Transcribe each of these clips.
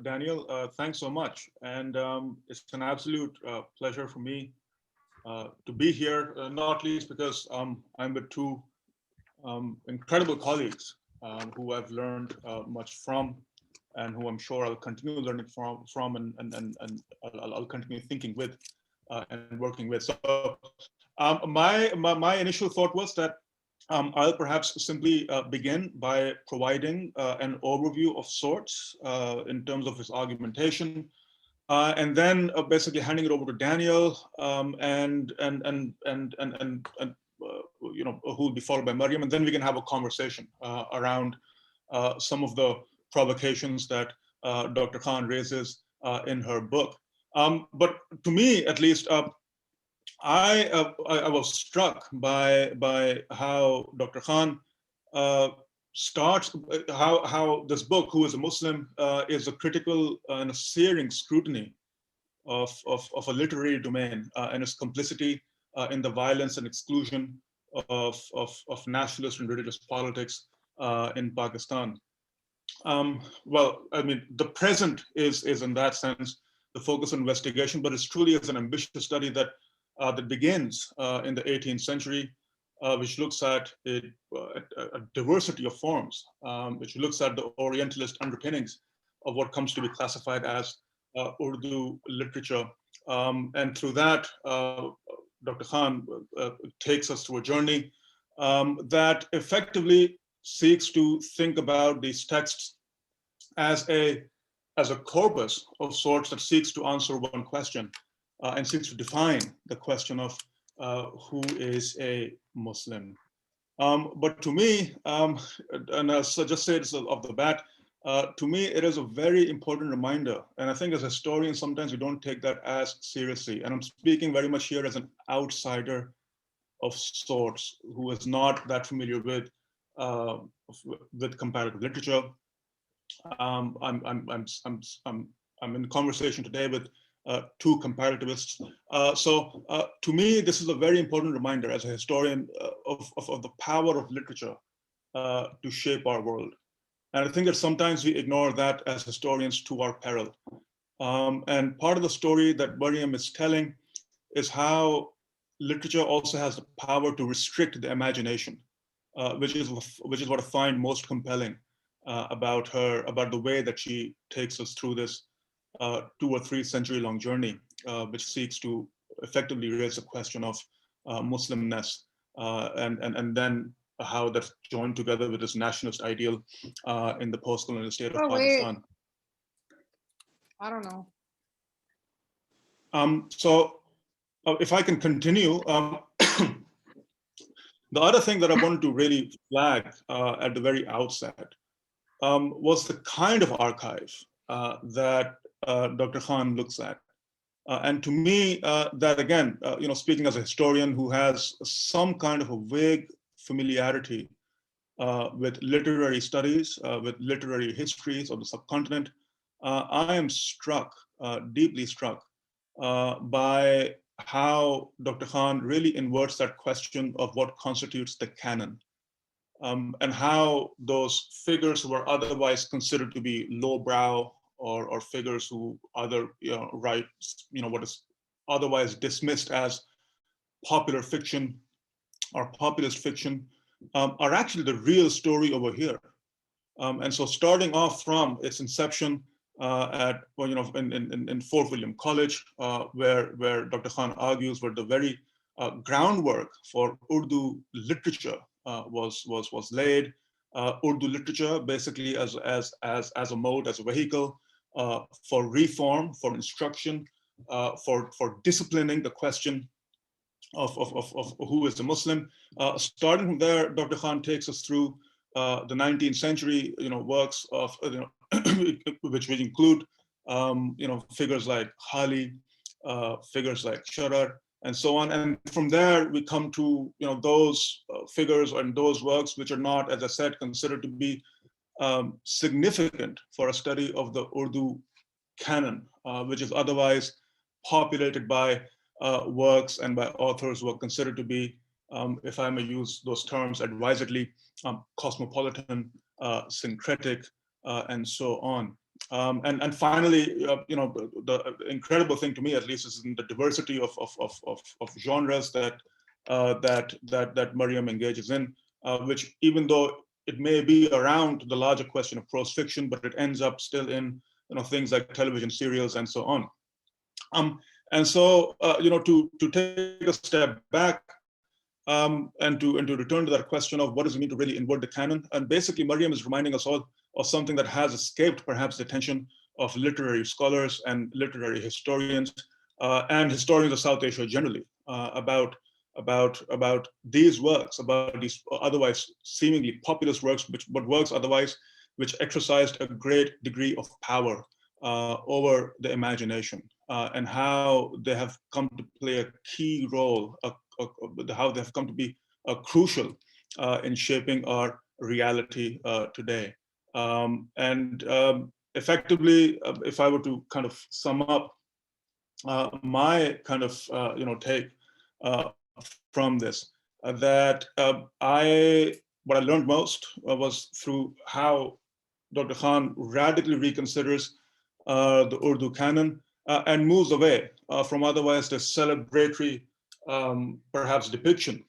Daniel. Thanks so much. And it's an absolute pleasure for me to be here, not least because I'm with two incredible colleagues who I've learned much from, and who I'm sure I'll continue learning from and I'll continue thinking with and working with. So my initial thought was that I'll perhaps simply begin by providing an overview of sorts in terms of his argumentation, and then basically handing it over to Daniel, who will be followed by Mariam, and then we can have a conversation around some of the provocations that Dr. Khan raises in her book. But to me, at least, I was struck by how Dr. Khan starts, how this book, Who is a Muslim, is a critical and a searing scrutiny of a literary domain and its complicity in the violence and exclusion of nationalist and religious politics in Pakistan. Well, I mean, the present is in that sense the focus on investigation, but it truly is an ambitious study that begins in the 18th century, which looks at a diversity of forms, which looks at the Orientalist underpinnings of what comes to be classified as Urdu literature. And through that, Dr. Khan takes us through a journey that effectively seeks to think about these texts as a corpus of sorts that seeks to answer one question and seeks to define the question of who is a Muslim. But to me, and I'll just say this off the bat, to me, it is a very important reminder. And I think as a historian, sometimes we don't take that as seriously. And I'm speaking very much here as an outsider of sorts who is not that familiar with comparative literature. I'm in conversation today with two comparativists. So to me, this is a very important reminder as a historian of the power of literature to shape our world. And I think that sometimes we ignore that as historians to our peril. And part of the story that Mariam is telling is how literature also has the power to restrict the imagination, which is what I find most compelling about her, about the way that she takes us through this 2 or 3 century long journey, which seeks to effectively raise the question of Muslimness, and then how that's joined together with this nationalist ideal in the post-colonial state of Pakistan. I don't know. So if I can continue, the other thing that I wanted to really flag at the very outset was the kind of archive that Dr. Khan looks at. And to me, that again, speaking as a historian who has some kind of a vague familiarity with literary studies, with literary histories of the subcontinent, I am struck, deeply struck, by how Dr. Khan really inverts that question of what constitutes the canon, and how those figures who are otherwise considered to be lowbrow or figures who write what is otherwise dismissed as popular fiction or populist fiction, are actually the real story over here. And so starting off from its inception in Fort William College, where Dr. Khan argues where the very groundwork for Urdu literature was laid. Urdu literature basically as a mode, as a vehicle for reform, for instruction, for disciplining the question of who is a Muslim. Starting from there, Dr. Khan takes us through the 19th century, works of which include figures like Hali, figures like Sharar, and so on. And from there, we come to those figures and those works which are not, as I said, considered to be significant for a study of the Urdu canon, which is otherwise populated by works and by authors who are considered to be, if I may use those terms advisedly, cosmopolitan, syncretic, and so on. And finally, the incredible thing to me, at least, is in the diversity of genres that Mariam engages in, which, even though it may be around the larger question of prose fiction, but it ends up still in things like television serials and so on. And so to take a step back, and to return to that question of what does it mean to really invert the canon, and basically Mariam is reminding us all of something that has escaped perhaps the attention of literary scholars and literary historians, and historians of South Asia generally, about these works, about these otherwise seemingly populous works, but works otherwise which exercised a great degree of power over the imagination, and how they have come to play a key role, how they have come to be crucial in shaping our reality today. Effectively, if I were to kind of sum up my kind of take from this, that what I learned most was through how Dr. Khan radically reconsiders the Urdu canon and moves away from otherwise the celebratory, perhaps, depiction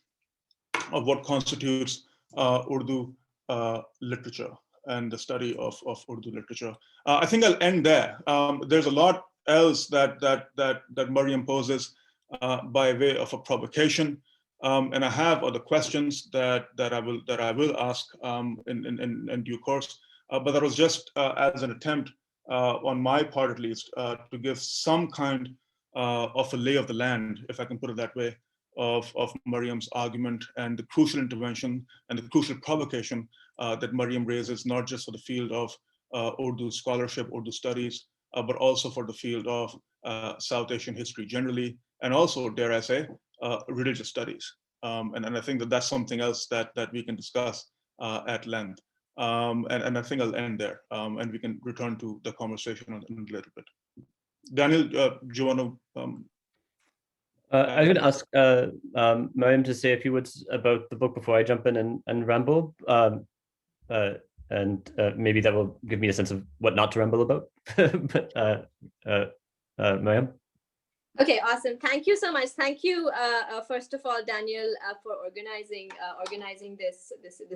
of what constitutes Urdu literature and the study of Urdu literature. I think I'll end there. There's a lot else that Mariam poses by way of a provocation, and I have other questions that I will ask in due course. But that was just as an attempt on my part, at least, to give some kind of a lay of the land, if I can put it that way, of Mariam's argument and the crucial intervention and the crucial provocation that Mariam raises, not just for the field of Urdu scholarship, Urdu studies, but also for the field of South Asian history generally, and also, dare I say, religious studies. And I think that that's something else that we can discuss at length. And I think I'll end there, and we can return to the conversation in a little bit. Daniel, do you want to? I was going to ask Mariam to say a few words about the book before I jump in and ramble, and maybe that will give me a sense of what not to ramble about. But Mariam. Okay, awesome. Thank you so much. Thank you, first of all, Daniel, for organizing this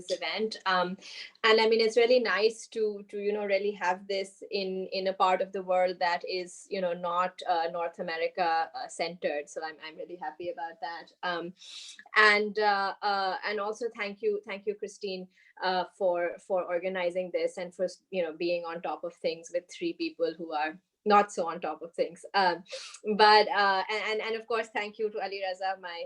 event. And I mean, it's really nice to really have this in a part of the world that is not North America centered. So I'm really happy about that. And also thank you, Christine, for organizing this and for being on top of things with three people who are not so on top of things, but and of course, thank you to Ali Raza, my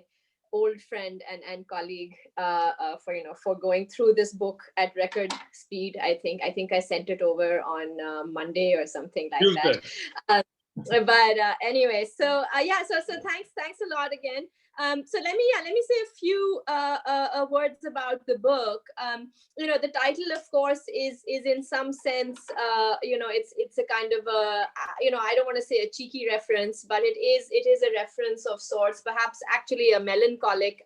old friend and colleague, for going through this book at record speed. I think I sent it over on Monday or something like Tuesday. That. But anyway, so thanks a lot again. So let me say a few words about the book. The title, of course, is in some sense, it's a kind of a, I don't want to say a cheeky reference, but it is a reference of sorts, perhaps actually a melancholic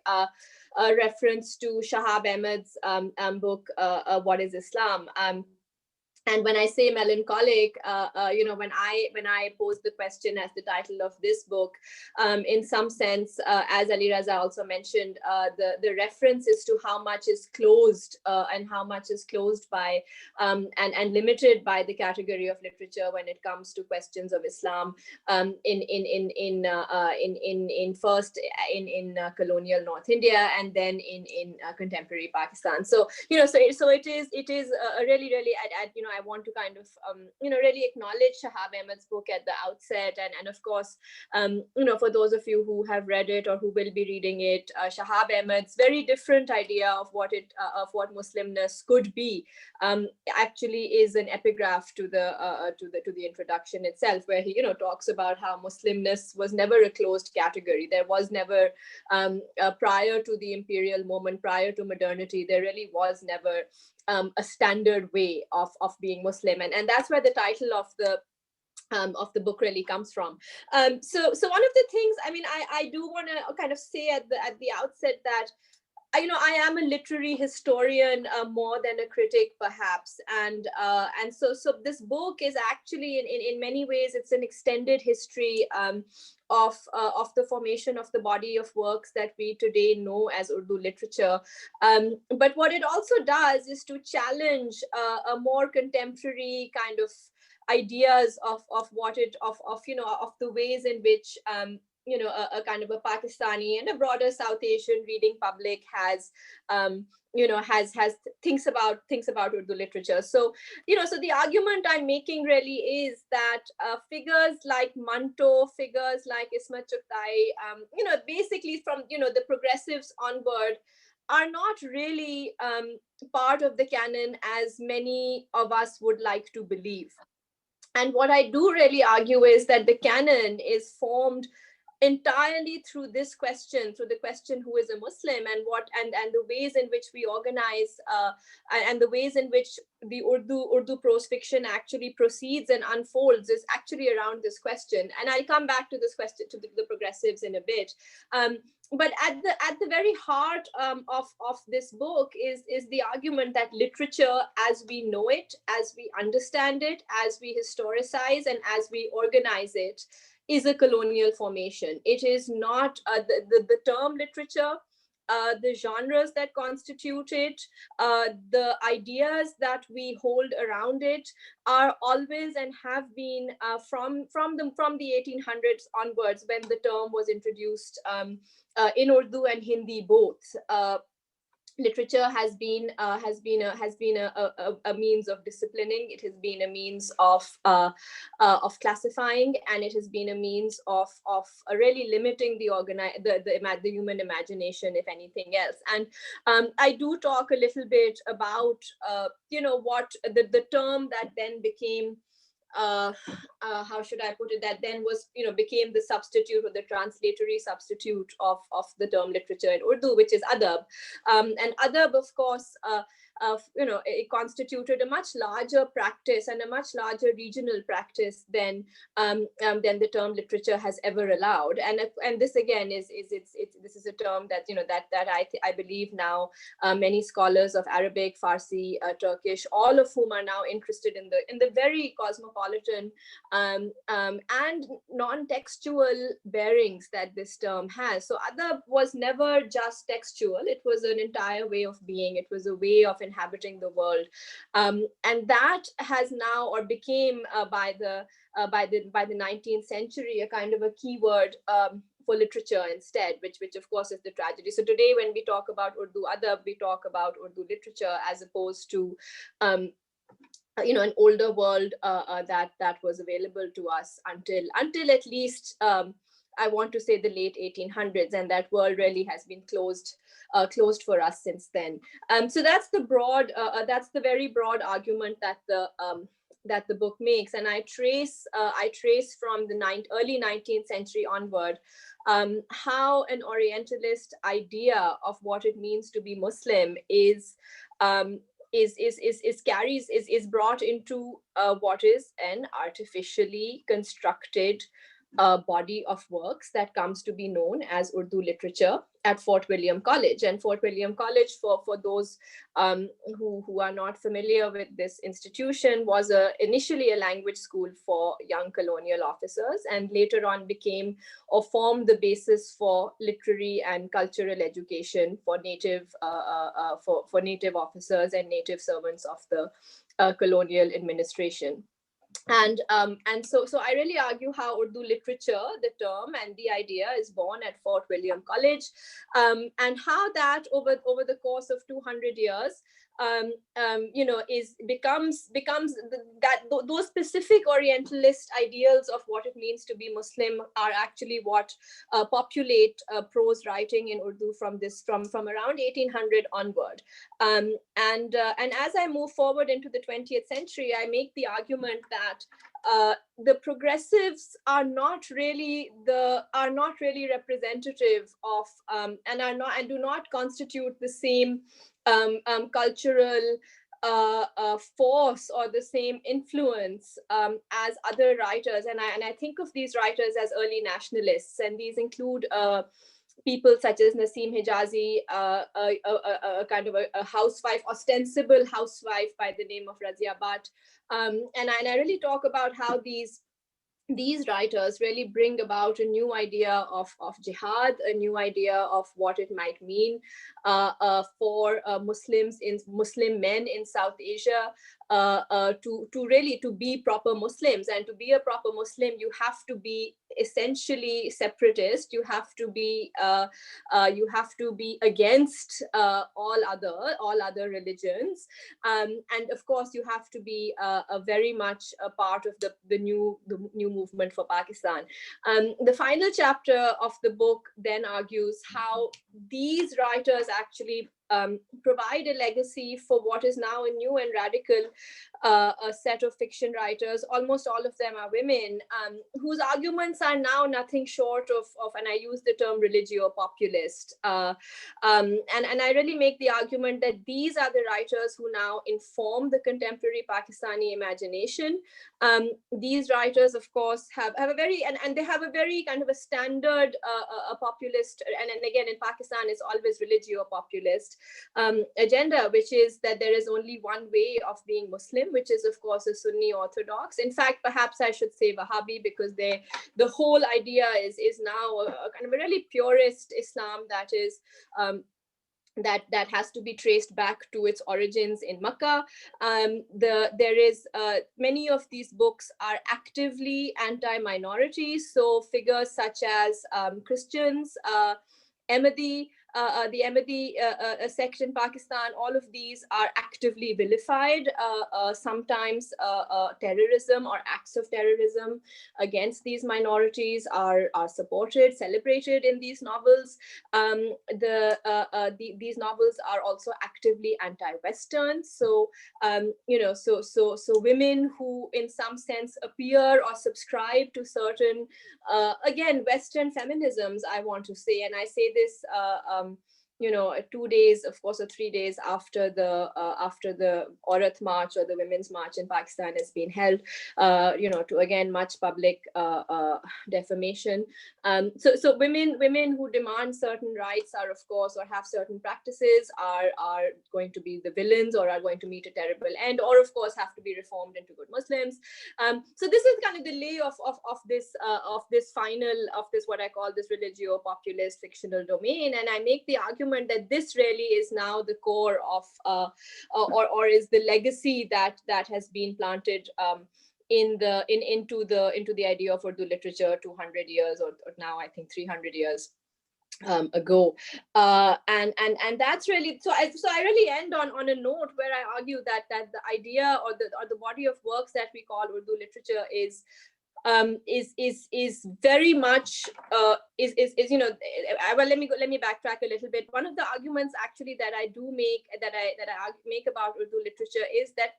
reference to Shahab Ahmed's book, What is Islam? And when I say melancholic, when I pose the question as the title of this book, in some sense, as Ali Raza also mentioned, the reference is to how much is closed and how much is closed by and limited by the category of literature when it comes to questions of Islam first in colonial North India and then in contemporary Pakistan. So so it is really I want to kind of really acknowledge Shahab Ahmed's book at the outset, and of course for those of you who have read it or who will be reading it, Shahab Ahmed's very different idea of what Muslimness could be actually is an epigraph to the introduction itself, where he talks about how Muslimness was never a closed category. There was never prior to the imperial moment, prior to modernity, there really was never a standard way of being Muslim, and that's where the title of the book really comes from. So one of the things, I mean, I do want to kind of say at the outset that I am a literary historian more than a critic, perhaps, and so this book is actually in many ways it's an extended history of the formation of the body of works that we today know as Urdu literature. But what it also does is to challenge a more contemporary kind of ideas of the ways in which a kind of a Pakistani and a broader South Asian reading public has thinks about Urdu literature. So so the argument I'm making really is that figures like Manto, figures like Ismat Chughtai, basically from the progressives onward, are not really part of the canon as many of us would like to believe. And what I do really argue is that the canon is formed entirely through this question, through the question who is a Muslim, and the ways in which we organize and the ways in which the Urdu prose fiction actually proceeds and unfolds is actually around this question. And I'll come back to this question, to the progressives, in a bit. But at the very heart of this book is the argument that literature, as we know it, as we understand it, as we historicize and as we organize it, is a colonial formation. It is not the term literature, the genres that constitute it, the ideas that we hold around it are always and have been from the 1800s onwards, when the term was introduced in Urdu and Hindi both. Literature has been a means of disciplining. It has been a means of classifying, and it has been a means of really limiting the human imagination, if anything else. And I do talk a little bit about what the term that then became how should I put it, that then was became the substitute or the translatory substitute of the term literature in Urdu, which is adab. And adab, of course, it constituted a much larger practice and a much larger regional practice than the term literature has ever allowed. And this again is a term that I believe now many scholars of Arabic, Farsi, Turkish, all of whom are now interested in the very cosmopolitan and non-textual bearings that this term has. So adab was never just textual; it was an entire way of being. It was a way of inhabiting the world, and that has now, or became by the 19th century, a kind of a keyword for literature instead, which of course is the tragedy. So today, when we talk about Urdu adab, we talk about Urdu literature as opposed to an older world that was available to us until at least I want to say the late 1800s, and that world really has been closed for us since then. So that's the very broad argument that the book makes, and I trace from the early 19th century onward how an Orientalist idea of what it means to be Muslim is brought into what is an artificially constructed body of works that comes to be known as Urdu literature at Fort William College. And Fort William College, for those who are not familiar with this institution, was initially a language school for young colonial officers, and later on became or formed the basis for literary and cultural education for native officers and native servants of the colonial administration. And so I really argue how Urdu literature, the term and the idea, is born at Fort William College, and how that over the course of 200 years, those specific Orientalist ideals of what it means to be Muslim are actually what populate prose writing in Urdu from around 1800 onward. And as I move forward into the 20th century, I make the argument that the progressives are not really representative of and do not constitute the same cultural force or the same influence as other writers, and I think of these writers as early nationalists, and these include people such as Naseem Hijazi, a kind of a housewife, ostensible housewife by the name of Razia Bhatt. And I really talk about how these writers really bring about a new idea of jihad, a new idea of what it might mean for Muslim men in South Asia, to really be proper Muslims. And to be a proper Muslim, you have to be essentially separatist. You have to be against all other religions, and of course you have to be a very much a part of the new movement for Pakistan. The final chapter of the book then argues how these writers actually provide a legacy for what is now a new and radical a set of fiction writers. Almost all of them are women, whose arguments are now nothing short of, and I use the term religio-populist. And I really make the argument that these are the writers who now inform the contemporary Pakistani imagination. These writers, of course, have a very, and they have a very kind of a standard a populist, and again in Pakistan it's always religio-populist agenda, which is that there is only one way of being Muslim, which is of course a Sunni Orthodox. In fact, perhaps I should say Wahhabi, because the whole idea is now a kind of a really purist Islam that is that has to be traced back to its origins in Makkah. Many of these books are actively anti-minority, so figures such as Christians, Ahmadi, the Ahmadi sect in Pakistan, all of these are actively vilified. Sometimes terrorism or acts of terrorism against these minorities are supported, celebrated in these novels. These novels are also actively anti-Western. So, so women who in some sense appear or subscribe to certain, again, Western feminisms, I want to say, and I say this 2 days, of course, or 3 days after the Aurat March or the Women's March in Pakistan has been held, to again much public defamation. So women who demand certain rights are, of course, or have certain practices are going to be the villains, or are going to meet a terrible end, or of course have to be reformed into good Muslims. So this is kind of the lay of this what I call this religio-populist fictional domain, and I make the argument that this really is now the core of or is the legacy that has been planted into the idea of Urdu literature 200 years or now I think 300 years ago, and that's really so. I really end on a note where I argue that the idea or the body of works that we call Urdu literature is very much well, let me backtrack a little bit. One of the arguments actually that I make about Urdu literature is that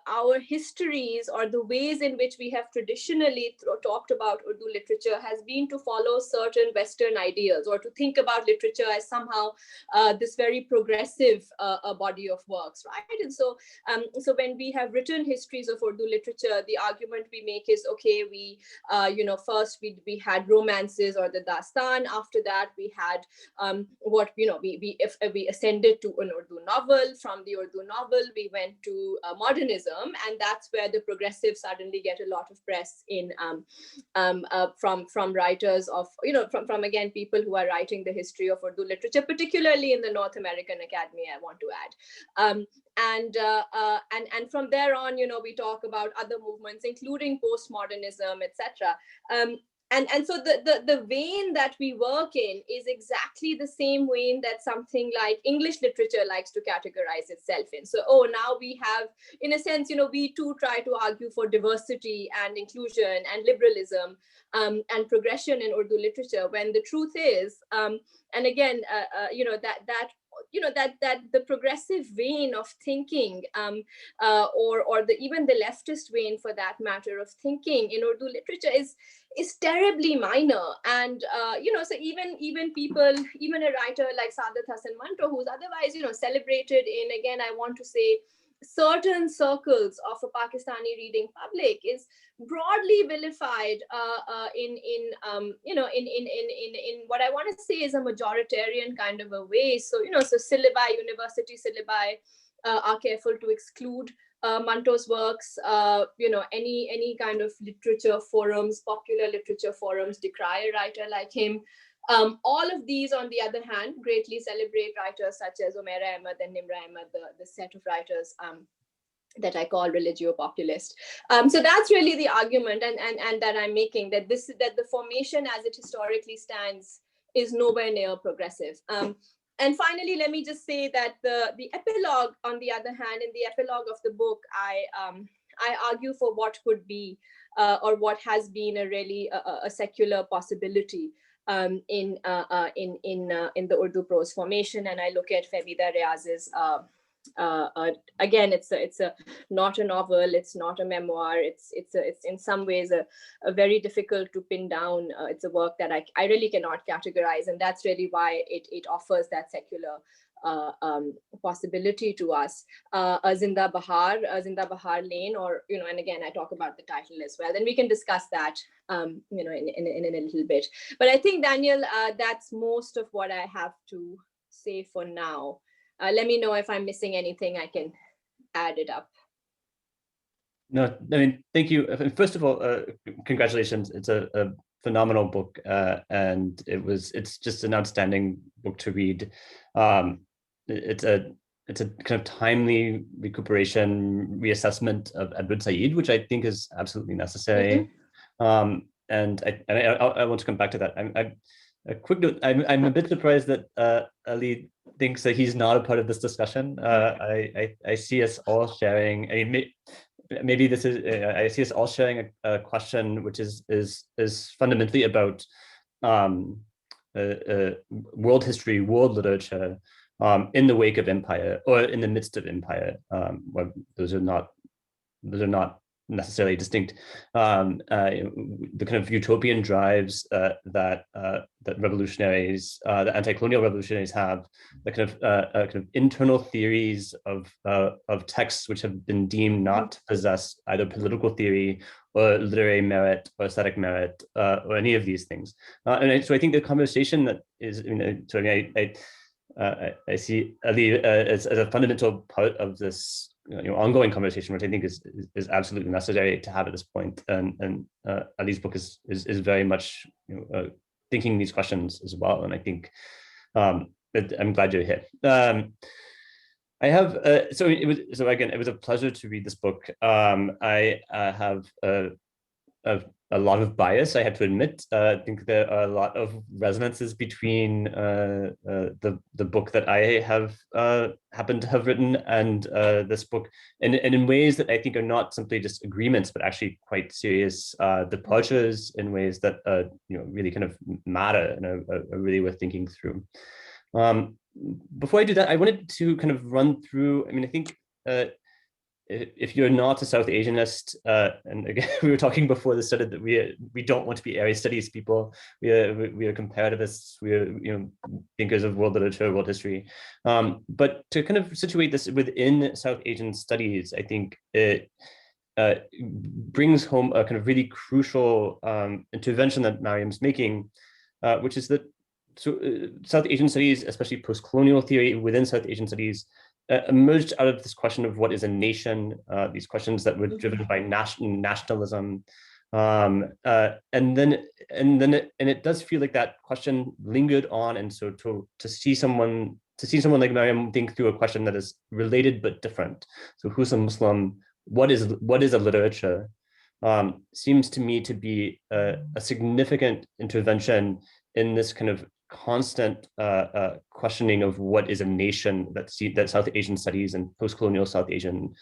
our histories, or the ways in which we have traditionally talked about Urdu literature, has been to follow certain Western ideas, or to think about literature as somehow this very progressive body of works, right? And so when we have written histories of Urdu literature, the argument we make is, okay, we first we had romances or the dastan. After that, we had we ascended to an Urdu novel. From the Urdu novel, we went to modernism, and that's where the progressives suddenly get a lot of press in from writers of from again people who are writing the history of Urdu literature, particularly in the North American Academy, I want to add. And from there on, we talk about other movements, including postmodernism, etc. And so the vein that we work in is exactly the same vein that something like English literature likes to categorize itself in. So, now we have, in a sense, we too try to argue for diversity and inclusion and liberalism and progression in Urdu literature, when the truth is, and again, that the progressive vein of thinking, or even the leftist vein, for that matter, of thinking in Urdu literature is terribly minor. And so even people, even a writer like Saadat Hasan Manto, who's otherwise celebrated in, again, I want to say, certain circles of a Pakistani reading public, is broadly vilified in what I want to say is a majoritarian kind of a way. So, so syllabi, university syllabi are careful to exclude Manto's works, any kind of literature forums, popular literature forums decry a writer like him. All of these, on the other hand, greatly celebrate writers such as Umaira Ahmad and Nimra Ahmad, the set of writers that I call religio-populist. So that's really the argument and that I'm making, that the formation as it historically stands is nowhere near progressive. And finally, let me just say that the epilogue, on the other hand, in the epilogue of the book, I argue for what could be or what has been a really a secular possibility in the Urdu prose formation, and I look at Fehmida Riaz's. Again, it's not a novel, it's not a memoir, it's in some ways a very difficult to pin down. It's a work that I really cannot categorize, and that's really why it offers that secular possibility to us. Zinda Bahar Lane, or and again I talk about the title as well. Then we can discuss that in a little bit. But I think, Daniel, that's most of what I have to say for now. Let me know if I'm missing anything. I can add it up. No, I mean, thank you. First of all, congratulations. It's a phenomenal book, and it's just an outstanding book to read. It's a kind of timely recuperation, reassessment of Edward Said, which I think is absolutely necessary. Mm-hmm. And I want to come back to that. A quick note, I'm a bit surprised that Ali thinks that he's not a part of this discussion. I see us all sharing, I mean, maybe this is, I see us all sharing a question which is fundamentally about world history, world literature, in the wake of empire or in the midst of empire. Those are not necessarily distinct. The kind of utopian drives that revolutionaries, the anti-colonial revolutionaries have, the kind of internal theories of texts which have been deemed not to possess either political theory or literary merit or aesthetic merit or any of these things. So I think the conversation that is, I see Ali as a fundamental part of this ongoing conversation, which I think is absolutely necessary to have at this point. And Ali's book is very much thinking these questions as well. And I think I'm glad you're here. I have it was a pleasure to read this book. I have a lot of bias, I have to admit. I think there are a lot of resonances between the book that I have happened to have written and this book, and in ways that I think are not simply just agreements, but actually quite serious departures in ways that really kind of matter and are really worth thinking through. Before I do that, I wanted to kind of run through. I mean, I think. If you're not a South Asianist, and again, we were talking before this started that we don't want to be area studies people. We are comparativists. We are thinkers of world literature, world history. But to kind of situate this within South Asian studies, I think it brings home a kind of really crucial intervention that Mariam's making, which is that South Asian studies, especially post-colonial theory within South Asian studies, emerged out of this question of what is a nation, these questions that were driven by nationalism, and it does feel like that question lingered on, and so to see someone like Mariam think through a question that is related but different. So who's a Muslim? What is a literature? Seems to me to be a significant intervention in this kind of constant questioning of what is a nation that South Asian studies and post-colonial South Asian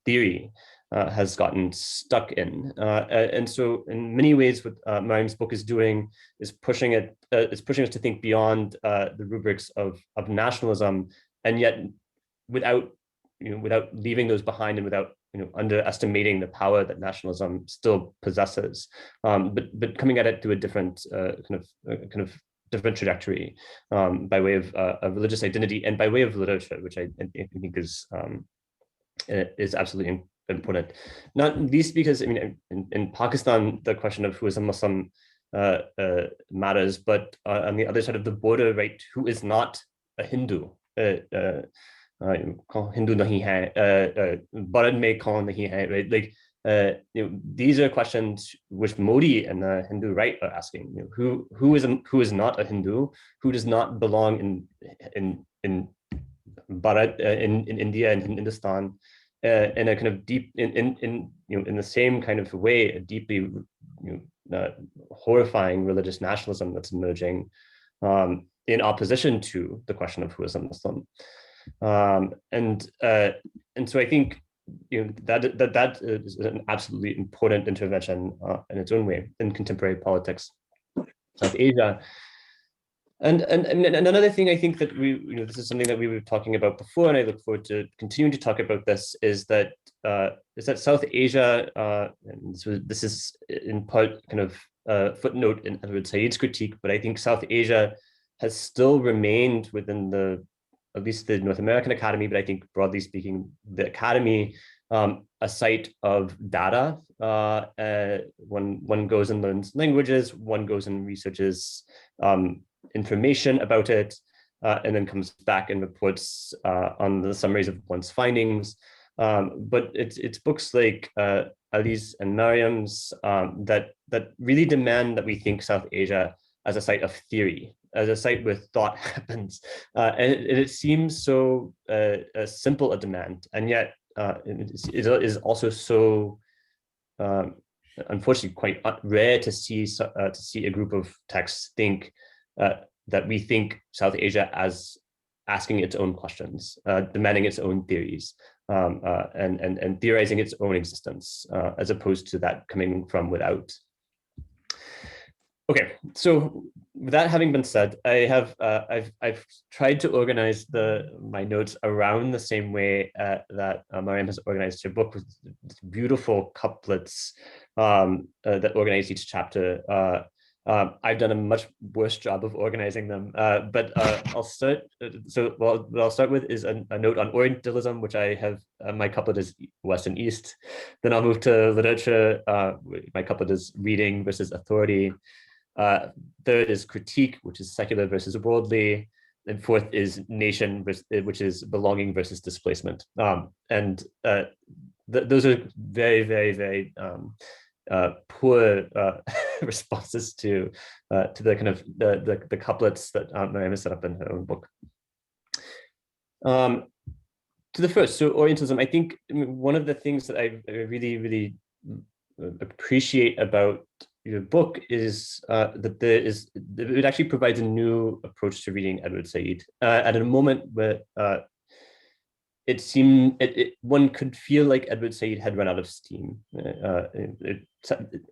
theory has gotten stuck in. And so in many ways what Mariam's book is doing is pushing us to think beyond the rubrics of nationalism, and yet without leaving those behind and without underestimating the power that nationalism still possesses, but coming at it through a different kind of different trajectory, by way of religious identity and by way of literature, which I think is absolutely important, not least because, I mean, in Pakistan, the question of who is a Muslim matters, but on the other side of the border, right, who is not a Hindu? Hindu nahi hai, Bharat mein kaun nahi hai, right? Like, these are questions which Modi and the Hindu right are asking. Who is not a Hindu? Who does not belong in Bharat, in India and in Hindustan, in a kind of deep in the same kind of way, a deeply horrifying religious nationalism that's emerging in opposition to the question of who is a Muslim. And so I think that is an absolutely important intervention in its own way in contemporary politics, South Asia. And another thing I think that this is something that we were talking about before, and I look forward to continuing to talk about this, is that South Asia, and this is in part kind of a footnote in Edward Said's critique, but I think South Asia has still remained within at least the North American Academy, but I think broadly speaking, the Academy, a site of data. One goes and learns languages, one goes and researches information about it, and then comes back and reports on the summaries of one's findings. But it's books like Ali's and Mariam's that really demand that we think South Asia as a site of theory, as a site where thought happens. And it seems so simple a demand, and yet it is also so unfortunately quite rare to see a group of texts think that we think South Asia as asking its own questions, demanding its own theories, and theorizing its own existence, as opposed to that coming from without. Okay, so with that having been said, I've tried to organize my notes around the same way that Mariam has organized her book, with beautiful couplets that organize each chapter. I've done a much worse job of organizing them, but I'll start. So what I'll start with is a note on Orientalism, which I have. My couplet is West and East. Then I'll move to literature. My couplet is reading versus authority. Third is critique, which is secular versus worldly. And fourth is nation, which is belonging versus displacement. Those are very, very, very poor responses to the kind of the couplets that Mariam has set up in her own book. To the first, so Orientalism, I think one of the things that I really, really appreciate about your book is that it actually provides a new approach to reading Edward Said at a moment where it seemed one could feel like Edward Said had run out of steam.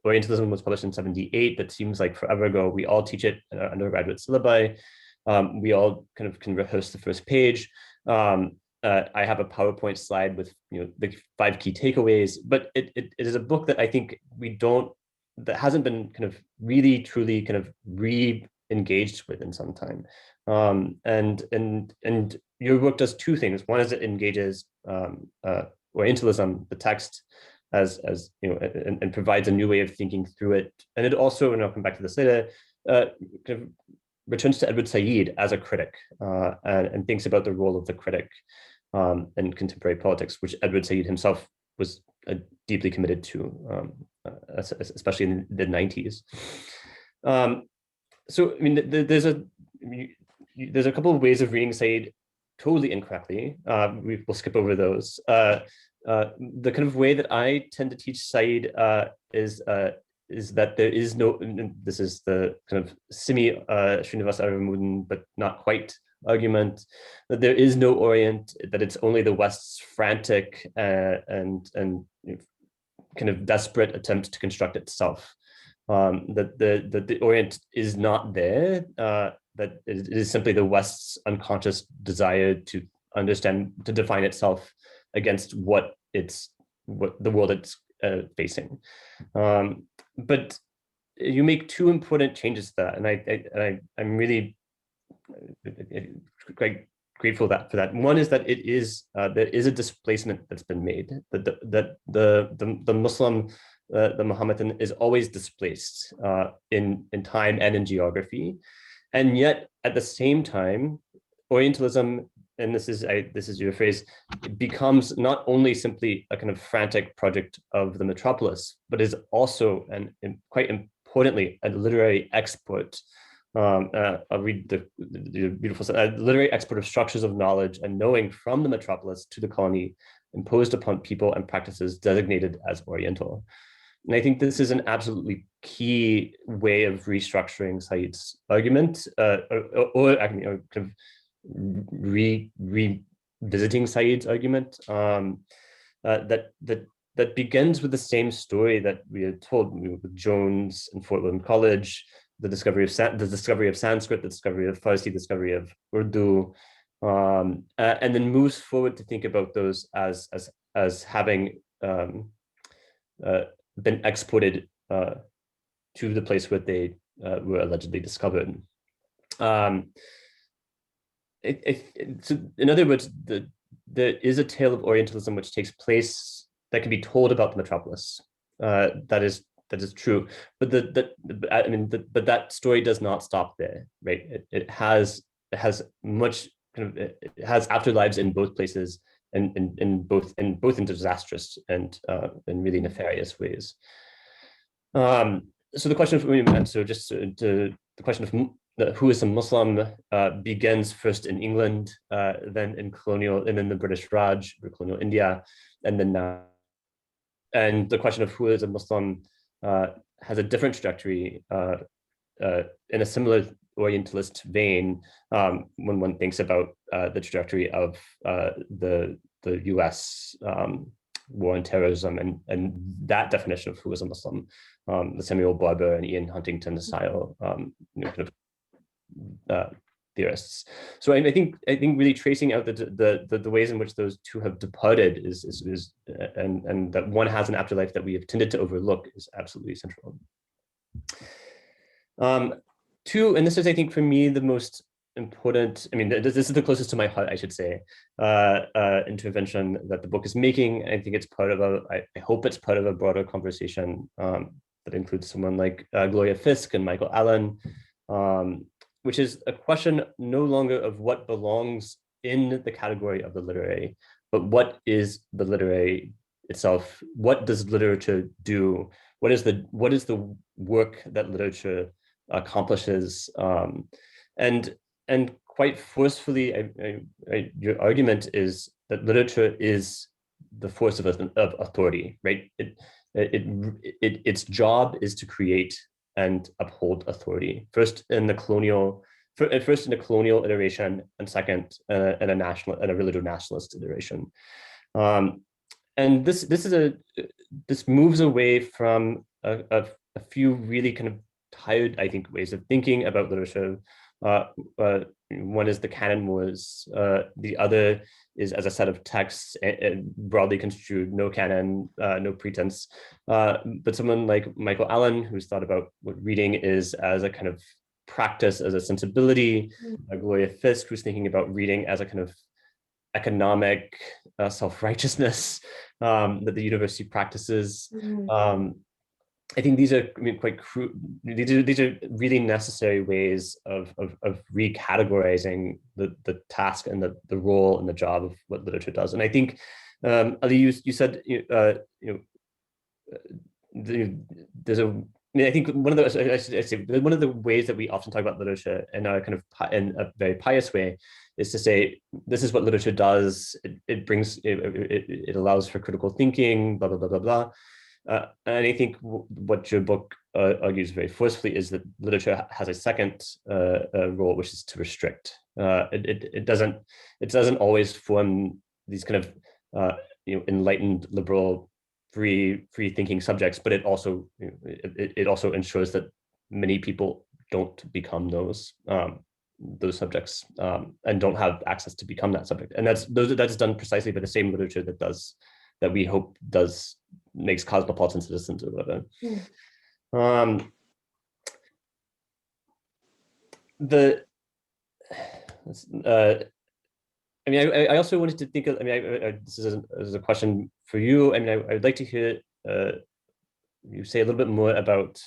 Orientalism was published in '78, but seems like forever ago. We all teach it in our undergraduate syllabi. We all kind of can rehearse the first page. I have a PowerPoint slide with the 5 key takeaways, but it is a book that I think that hasn't been kind of really truly kind of re-engaged with in some time. And your work does 2 things. One is it engages Orientalism, the text, as and provides a new way of thinking through it. And it also, and I'll come back to this later, kind of returns to Edward Said as a critic and thinks about the role of the critic in contemporary politics, which Edward Said himself was deeply committed to, especially in the 90s. So I mean, there's a couple of ways of reading Said totally incorrectly. We'll skip over those. The kind of way that I tend to teach Said is that there is no, this is the kind of semi-Srinivas Aramudin, but not quite argument, that there is no Orient, that it's only the West's frantic and kind of desperate attempt to construct itself. That the Orient is not there, that it is simply the West's unconscious desire to understand, to define itself against what the world it's facing. But you make 2 important changes to that, and I'm really quite grateful for that. One is that it is there is a displacement that's been made, that the Muslim, the Mohammedan is always displaced in time and in geography, and yet at the same time, Orientalism, and this is your phrase, it becomes not only simply a kind of frantic project of the metropolis, but is also, and quite importantly, a literary export. I'll read the beautiful literary export of structures of knowledge and knowing from the metropolis to the colony, imposed upon people and practices designated as Oriental. And I think this is an absolutely key way of restructuring Said's argument, or kind of revisiting Said's argument, that begins with the same story that we had told with Jones and Fort William College, the discovery of Sanskrit, the discovery of Farsi, the discovery of Urdu, and then moves forward to think about those as having been exported to the place where they were allegedly discovered. So in other words, there is a tale of Orientalism which takes place that can be told about the metropolis. That is true, but that story does not stop there, right? It has much kind of, it has afterlives in both places, and in both disastrous and in really nefarious ways. So the question the question of who is a Muslim begins first in England, then in colonial, and then the British Raj, or colonial India, and then now. And the question of who is a Muslim has a different trajectory in a similar Orientalist vein when one thinks about the trajectory of the US war on terrorism and that definition of who is a Muslim, the Samuel Barber and Ian Huntington style kind of theorists. So I think really tracing out the ways in which those two have departed is and that one has an afterlife that we have tended to overlook is absolutely central. Two, and this is, I think, for me, the most important, I mean, this is the closest to my heart, I should say, intervention that the book is making. I think it's part of I hope it's part of a broader conversation that includes someone like Gloria Fisk and Michael Allen, which is a question no longer of what belongs in the category of the literary, but what is the literary itself? What does literature do? What is the work that literature accomplishes? And quite forcefully, your argument is that literature is the force of authority, right? Its job is to create and uphold authority. First in the colonial iteration, and second in a religious nationalist iteration. And this moves away from a few really kind of tired, I think, ways of thinking about literature. One is the canon was, the other is as a set of texts, broadly construed, no canon, no pretense. But someone like Michael Allen, who's thought about what reading is as a kind of practice, as a sensibility, Gloria Fisk, who's thinking about reading as a kind of economic self-righteousness that the university practices. I think these are quite crude. These are really necessary ways of recategorizing the task and the role and the job of what literature does. And I think, Ali, you said there's a. I mean, I think one of the ways that we often talk about literature in a kind of in a very pious way is to say this is what literature does. It allows for critical thinking. Blah blah blah blah blah. And I think what your book argues very forcefully is that literature has a second role, which is to restrict. It doesn't always form these kind of enlightened, liberal, free thinking subjects, but it also ensures that many people don't become those subjects and don't have access to become that subject. And that's done precisely by the same literature that we hope makes cosmopolitan citizens or whatever. I mean, I also wanted to think of, I mean, this is a question for you. I mean, I would like to hear you say a little bit more about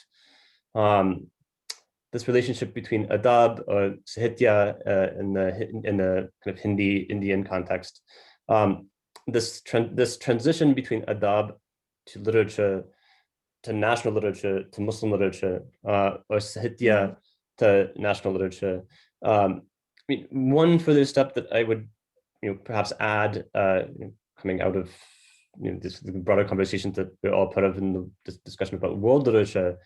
this relationship between adab or sahitya in the kind of Indian context. This transition between adab to literature, to national literature, to Muslim literature, or sahitya to national literature. I mean, one further step that I would, perhaps add, coming out of this broader conversation that we're all part of in this discussion about world literature,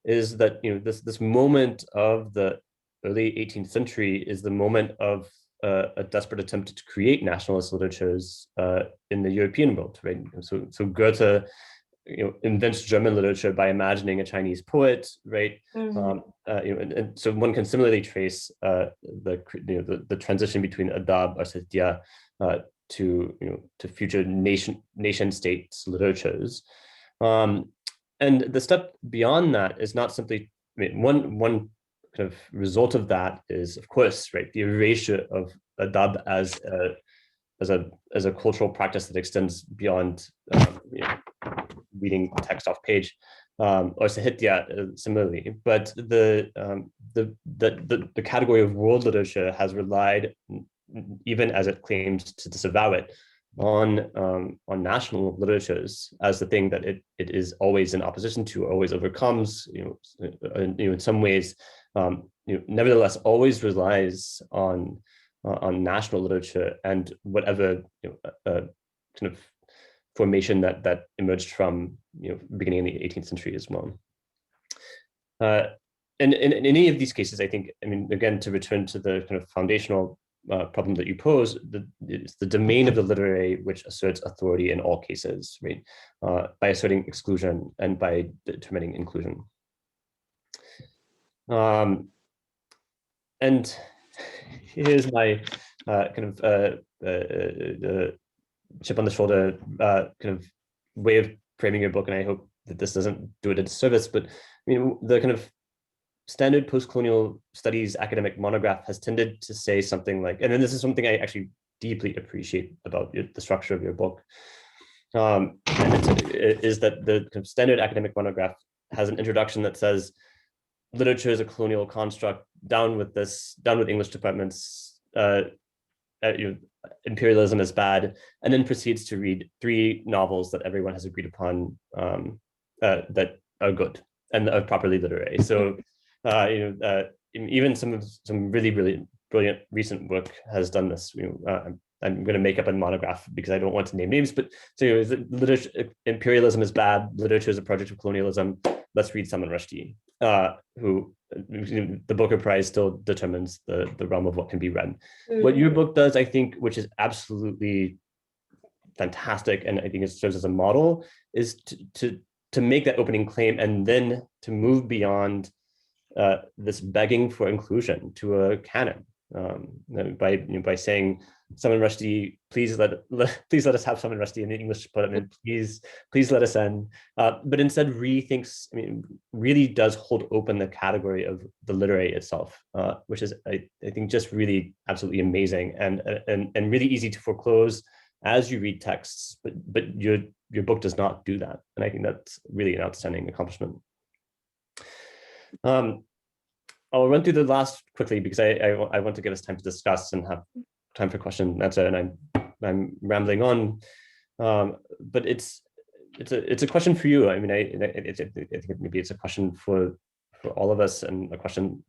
is that this moment of the early 18th century is the moment of a desperate attempt to create nationalist literatures in the European world, right? So Goethe, invents German literature by imagining a Chinese poet, right? And so one can similarly trace the transition between adab or sahitya to future nation states literatures. And the step beyond that is not simply, I mean, one kind of result of that is, of course, right, the erasure of adab as a cultural practice that extends beyond reading text off page, or sahitya similarly. But the category of world literature has relied, even as it claims to disavow it, on national literatures as the thing that it is always in opposition to, always overcomes, in some ways, nevertheless always relies on national literature and whatever kind of formation that emerged from beginning in the 18th century as well. And in any of these cases, I think, I mean, again, to return to the kind of foundational problem that you pose, it's the domain of the literary which asserts authority in all cases, right? By asserting exclusion and by determining inclusion. And here's my kind of chip on the shoulder kind of way of framing your book, and I hope that this doesn't do it a disservice, but I mean, the kind of standard post-colonial studies academic monograph has tended to say something like, and then this is something I actually deeply appreciate about the structure of your book, is that the kind of standard academic monograph has an introduction that says, literature is a colonial construct, down with English departments, imperialism is bad, and then proceeds to read 3 novels that everyone has agreed upon that are good and are properly literary. So even some really brilliant recent work has done this. I'm going to make up a monograph because I don't want to name names, but so literature, imperialism is bad, literature is a project of colonialism. Let's read Salman Rushdie, who the Booker Prize still determines the realm of what can be read. What your book does, I think, which is absolutely fantastic, and I think it serves as a model, is to make that opening claim and then to move beyond this begging for inclusion to a canon, by saying, Salman Rushdie, please let us have Salman Rushdie in the English department, please let us in, but instead rethinks, I mean, really does hold open the category of the literary itself, which is I think just really absolutely amazing and really easy to foreclose as you read texts, but your book does not do that, and I think that's really an outstanding accomplishment. I'll run through the last quickly because I want to give us time to discuss and have time for question and answer, and I'm rambling on, but it's a question for you. I mean, I think maybe it's a question for all of us, and a question,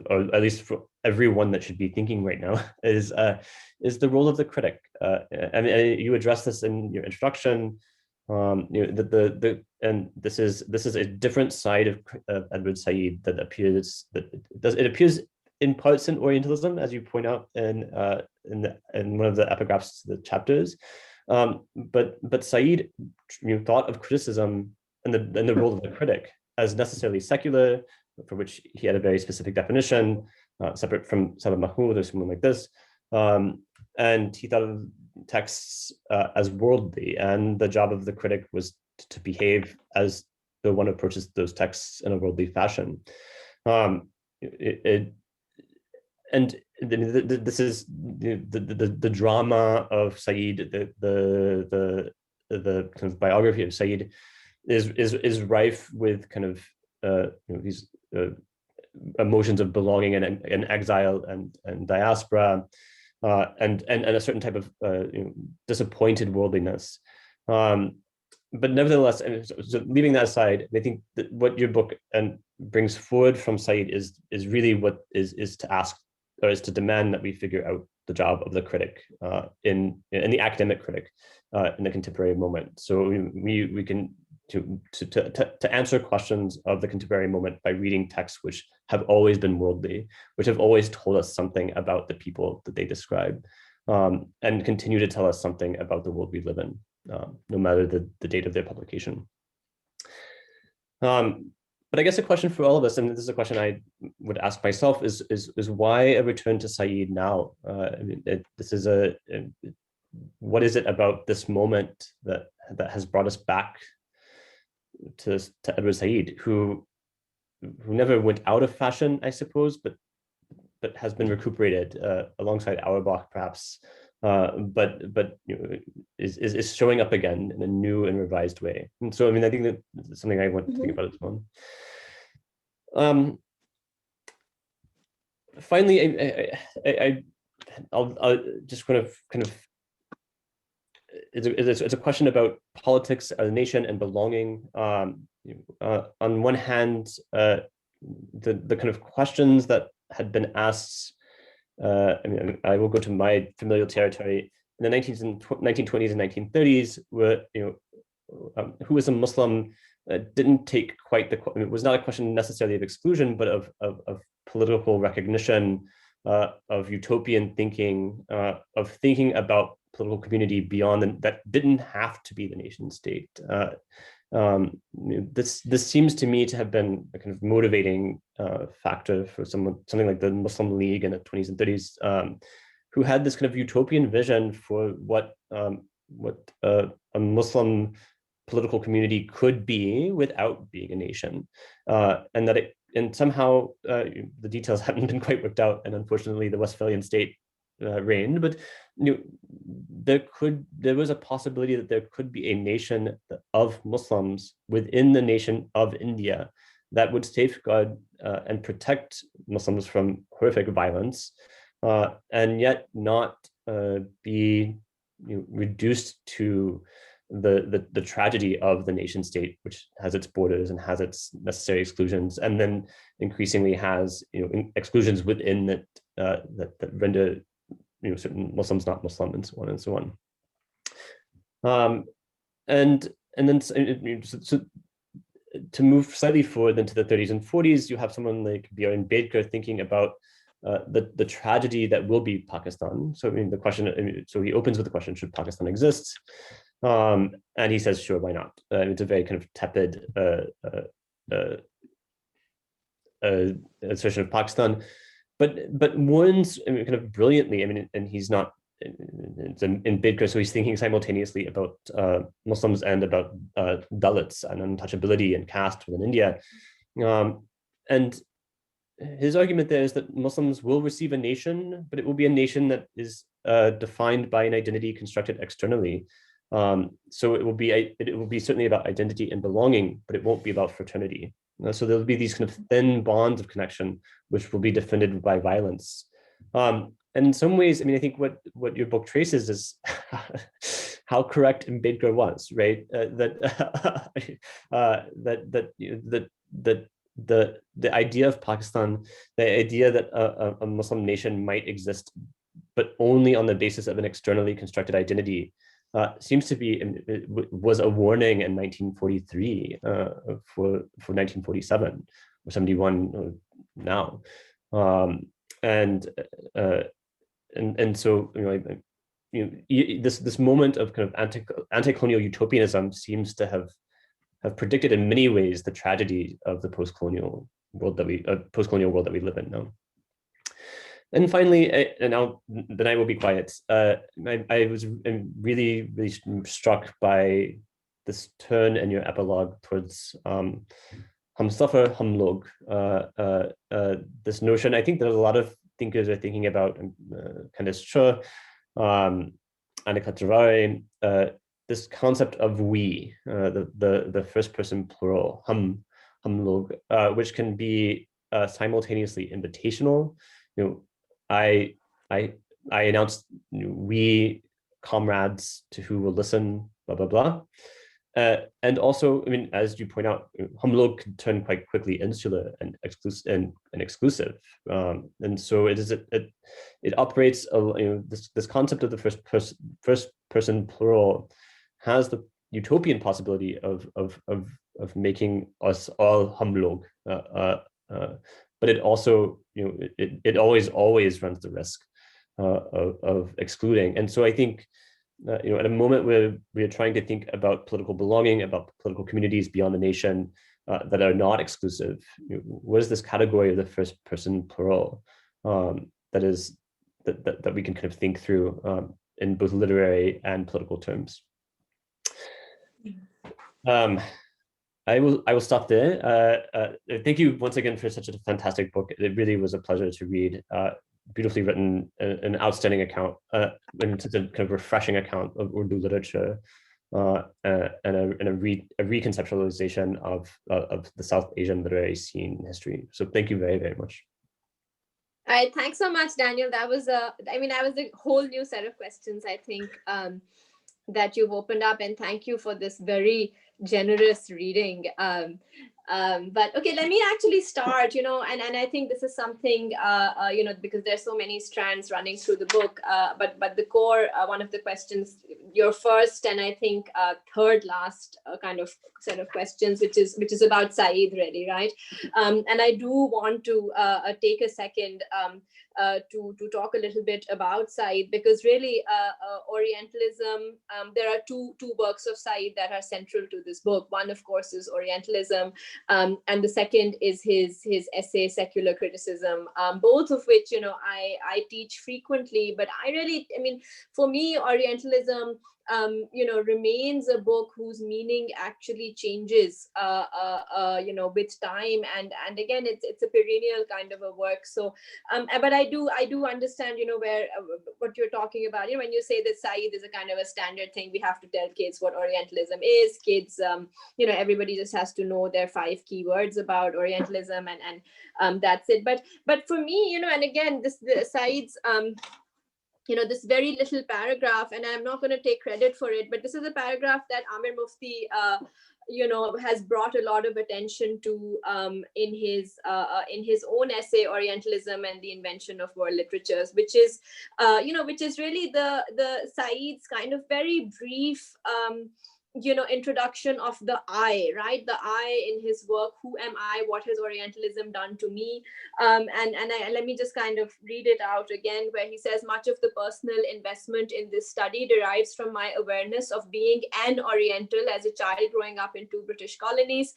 or at least for everyone that should be thinking right now, is the role of the critic. I mean, you address this in your introduction. And this is a different side of Edward Said that appears in parts in Orientalism, as you point out in one of the epigraphs to the chapters. But Said thought of criticism and the role of the critic as necessarily secular, for which he had a very specific definition, separate from Sabah Mahmoud or someone like this. And he thought of texts as worldly, and the job of the critic was to behave as the one approaches those texts in a worldly fashion. And this is the drama of Said, the kind of biography of Said is rife with kind of these emotions of belonging and exile and diaspora, and a certain type of disappointed worldliness. But nevertheless, so leaving that aside, I think that what your book brings forward from Said is really what is to ask, or is to demand that we figure out the job of the critic in the academic critic in the contemporary moment. So we can to answer questions of the contemporary moment by reading texts which have always been worldly, which have always told us something about the people that they describe, and continue to tell us something about the world we live in, no matter the date of their publication. But I guess a question for all of us, and this is a question I would ask myself, is why a return to Said now? I mean, this is what is it about this moment that has brought us back to Edward Said, who never went out of fashion, I suppose, but has been recuperated alongside Auerbach, perhaps, but is showing up again in a new and revised way. And so, I mean, I think that's something I want to think about as well. Finally, I'll just kind of it's a question about politics as a nation and belonging. On one hand, the kind of questions that had been asked. I mean, I will go to my familial territory in the 1920s and 1930s, where who is a Muslim didn't take quite it was not a question necessarily of exclusion, but of political recognition, of utopian thinking, of thinking about political community beyond that didn't have to be the nation state. This seems to me to have been a kind of motivating factor for something like the Muslim League in the 20s and 30s, who had this kind of utopian vision for what a Muslim political community could be without being a nation, and that somehow the details haven't been quite worked out, and unfortunately the Westphalian state reigned, but there was a possibility that there could be a nation of Muslims within the nation of India that would safeguard and protect Muslims from horrific violence, and yet not be reduced to the tragedy of the nation state, which has its borders and has its necessary exclusions, and then increasingly has exclusions within that render certain Muslims not Muslim, and so on and so on. And then so to move slightly forward into the 30s and 40s, you have someone like B.R. Ambedkar thinking about the tragedy that will be Pakistan. So I mean, the question. So he opens with the question: should Pakistan exist? And he says, sure, why not? It's a very kind of tepid assertion of Pakistan, but warns kind of brilliantly. I mean, and he's not in Ambedkar, so he's thinking simultaneously about Muslims and about Dalits and untouchability and caste within India. And his argument there is that Muslims will receive a nation, but it will be a nation that is defined by an identity constructed externally. So it will be certainly about identity and belonging, but it won't be about fraternity. So there'll be these kind of thin bonds of connection, which will be defended by violence. And in some ways, I mean, I think what your book traces is how correct Ambedkar was, right? The idea of Pakistan, the idea that a Muslim nation might exist, but only on the basis of an externally constructed identity, seems to be, was a warning in 1943 for 1947 or 71 now, and so this moment of kind of anti-colonial utopianism seems to have predicted in many ways the tragedy of the post-colonial world that we live in now. And finally, and then I will be quiet. I was really, really struck by this turn in your epilogue towards Hum Safar, Hum Log. This notion, I think there's a lot of thinkers are thinking about, Candace Cho, Annika Tawari, this concept of we, the first person plural, hum log, which can be simultaneously invitational. I announced, we comrades to who will listen, blah blah blah. And also, I mean, as you point out, humlog can turn quite quickly insular and exclusive, and so it operates. This concept of the first person plural has the utopian possibility of making us all humlog, but it also, it always runs the risk of excluding. And so I think, at a moment where we are trying to think about political belonging, about political communities beyond the nation that are not exclusive, what is this category of the first person plural that we can kind of think through in both literary and political terms? I will stop there. Thank you once again for such a fantastic book. It really was a pleasure to read. Beautifully written, an outstanding account, and such a kind of refreshing account of Urdu literature, and a reconceptualization of the South Asian literary scene history. So thank you very, very much. All right, thanks so much, Daniel. That was a whole new set of questions, I think, that you've opened up, and thank you for this very generous reading. But okay, let me actually start, and I think this is something, because there's so many strands running through the book, but the core, one of the questions, your first and I think third last kind of set of questions, which is about Said, really, right? And I do want to take a second to talk a little bit about Said, because really Orientalism, there are two works of Said that are central to this book. One, of course, is Orientalism, and the second is his essay Secular Criticism, both of which I teach frequently. But for me, Orientalism remains a book whose meaning actually changes with time, and again, it's a perennial kind of a work. So but I do understand where what you're talking about, when you say that Said is a kind of a standard thing, we have to tell kids what Orientalism is. Kids, everybody just has to know their 5 keywords about Orientalism, and that's it. But for me, and again, Said's this very little paragraph, and I'm not going to take credit for it, but this is a paragraph that Amir Mufti, has brought a lot of attention to in his own essay, Orientalism and the Invention of World Literatures, which is really the Said's kind of very brief, introduction of the I, right? The I in his work, who am I? What has Orientalism done to me? Let me just kind of read it out again, where he says, much of the personal investment in this study derives from my awareness of being an Oriental as a child growing up in 2 British colonies.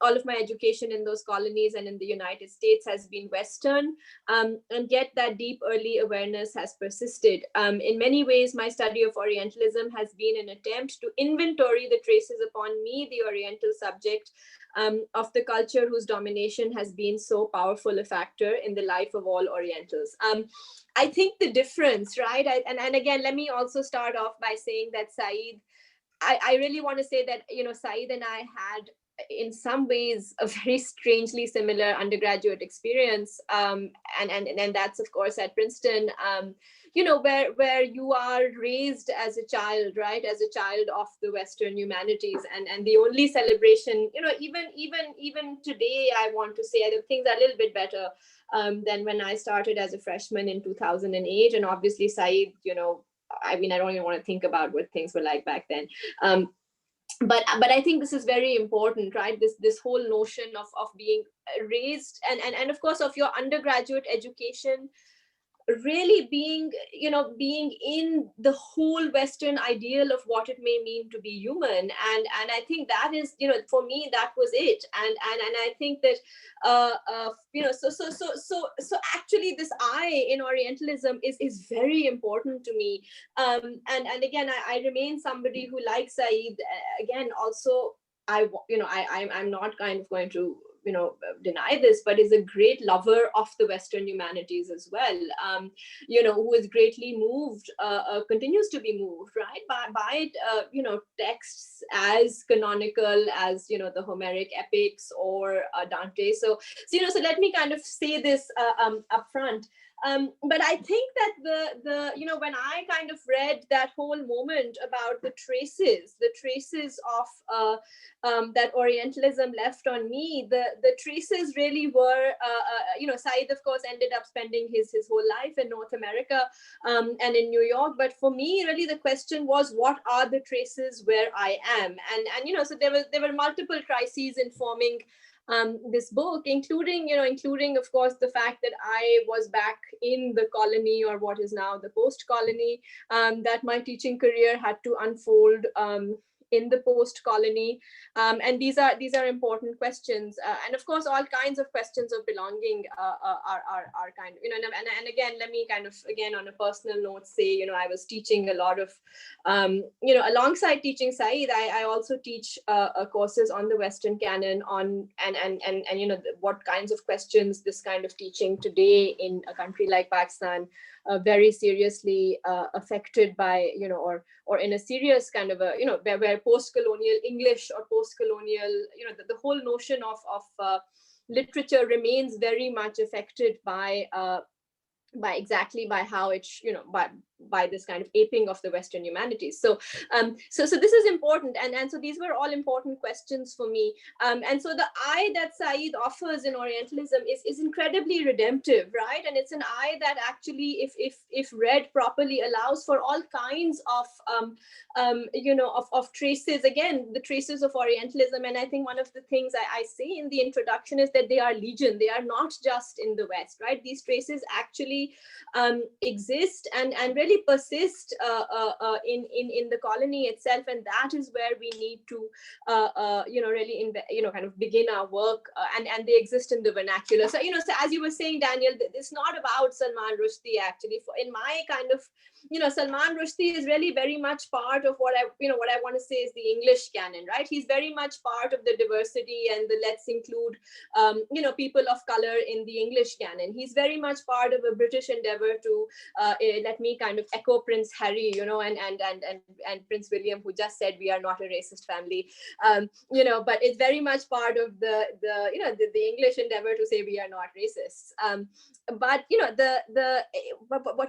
All of my education in those colonies and in the United States has been Western, and yet that deep early awareness has persisted. In many ways, my study of Orientalism has been an attempt to inventory the traces upon me, the Oriental subject, of the culture whose domination has been so powerful a factor in the life of all Orientals. I think the difference, right? And again, let me also start off by saying that Said, I really want to say that, Said and I had, in some ways, a very strangely similar undergraduate experience, and that's of course at Princeton, where you are raised as a child, right, as a child of the Western humanities, and the only celebration, even today, I want to say, I think things are a little bit better than when I started as a freshman in 2008, and obviously Said, I don't even want to think about what things were like back then. But I think this is very important, right? This whole notion of being raised and of course of your undergraduate education really being in the whole Western ideal of what it may mean to be human, and I think that is, for me, that was it, and I think that so actually this I in Orientalism is very important to me, and again, I remain somebody who likes Said. Again, also, I'm not kind of going to deny this, but is a great lover of the Western humanities as well. Who is greatly moved, continues to be moved, right, by texts as canonical as the Homeric epics or Dante. So let me kind of say this up front. But I think that the when I kind of read that whole moment about the traces of that Orientalism left on me, the traces really were, Said, of course, ended up spending his whole life in North America and in New York. But for me, really, the question was, what are the traces where I am? And so there were multiple crises informing this book, including of course the fact that I was back in the colony, or what is now the post-colony, that my teaching career had to unfold in the post-colony, and these are important questions, and of course all kinds of questions of belonging are kind of, and again, let me kind of again on a personal note say, I was teaching a lot of alongside teaching Said, I also teach courses on the Western canon, on and what kinds of questions this kind of teaching today in a country like Pakistan very seriously affected by, or in a serious kind of a, where post-colonial English or post-colonial, the whole notion of literature remains very much affected by how it's, by this kind of aping of the Western humanities. So this is important, and so these were all important questions for me. And so the eye that Said offers in Orientalism is incredibly redemptive, right? And it's an eye that actually, if read properly, allows for all kinds of traces. Again, the traces of Orientalism. And I think one of the things I say in the introduction is that they are legion. They are not just in the West, right? These traces actually exist and really persist in the colony itself, and that is where we need to really kind of begin our work, and they exist in the vernacular. So so as you were saying, Daniel, it's not about Salman Rushdie actually. In my kind of, Salman Rushdie is really very much part of what I want to say is the English canon, right? He's very much part of the diversity and the let's include people of color in the English canon. He's very much part of a British endeavor to let me kind of echo Prince Harry, and Prince William, who just said we are not a racist family, but it's very much part of the English endeavor to say we are not racists. But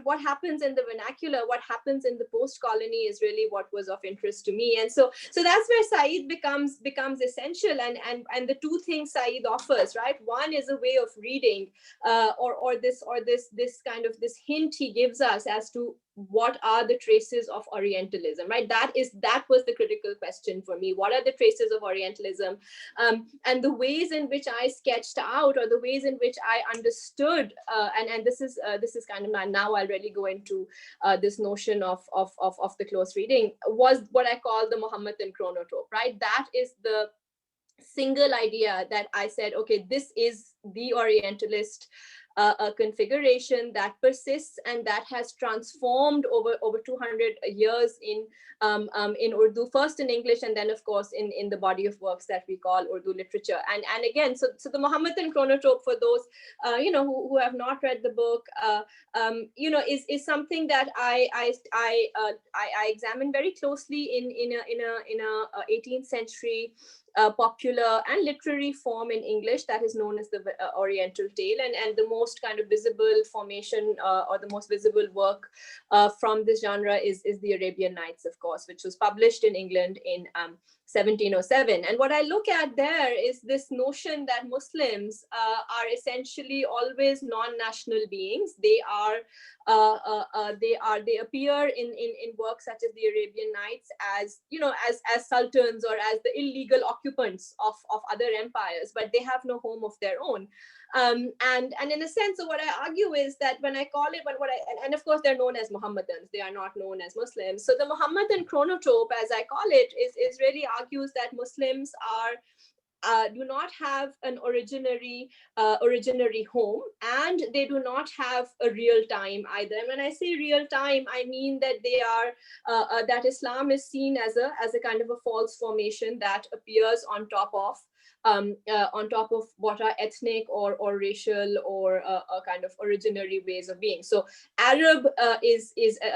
what happens in the vernacular, what happens in the post-colony is really what was of interest to me. And so that's where Said becomes essential, and the two things Said offers, right? One is a way of reading, or this kind of this hint he gives us as to what are the traces of Orientalism, right? That was the critical question for me. What are the traces of Orientalism? And the ways in which I sketched out, or the ways in which I understood, and this is kind of now I'll really go into this notion of the close reading, was what I call the Mohammed and Chronotrope, right? That is the single idea that I said, okay, this is the Orientalist a configuration that persists and that has transformed over 200 years in Urdu, first in English, and then of course in the body of works that we call Urdu literature. And again, so the Mohammed and Chronotrope, for those who have not read the book, is something that I examine very closely in a 18th century popular and literary form in English that is known as the Oriental Tale, and the most kind of visible formation or the most visible work from this genre is the Arabian Nights, of course, which was published in England in 1707. And what I look at there is this notion that Muslims are essentially always non-national beings. They appear in works such as the Arabian Nights as as sultans or as the illegal occupants of other empires, but they have no home of their own. And in a sense, so what I argue is that when I call it, and of course they're known as Mohammedans, they are not known as Muslims. So the Mohammed and Chronotrope, as I call it, is really argues that Muslims do not have an originary home, and they do not have a real time either. And when I say real time, I mean that they are that Islam is seen as a kind of a false formation that appears on top of on top of what are ethnic or racial or a kind of originary ways of being. So Arab is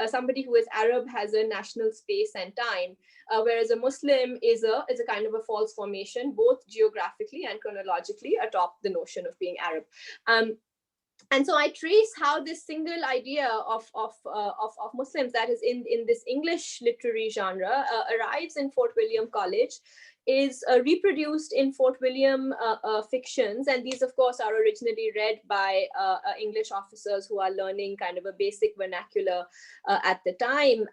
somebody who is Arab has a national space and time, whereas a Muslim is a kind of a false formation, both geographically and chronologically, atop the notion of being Arab. And so I trace how this single idea of Muslims that is in this English literary genre arrives in Fort William College, is reproduced in Fort William fictions. And these, of course, are originally read by English officers who are learning kind of a basic vernacular at the time.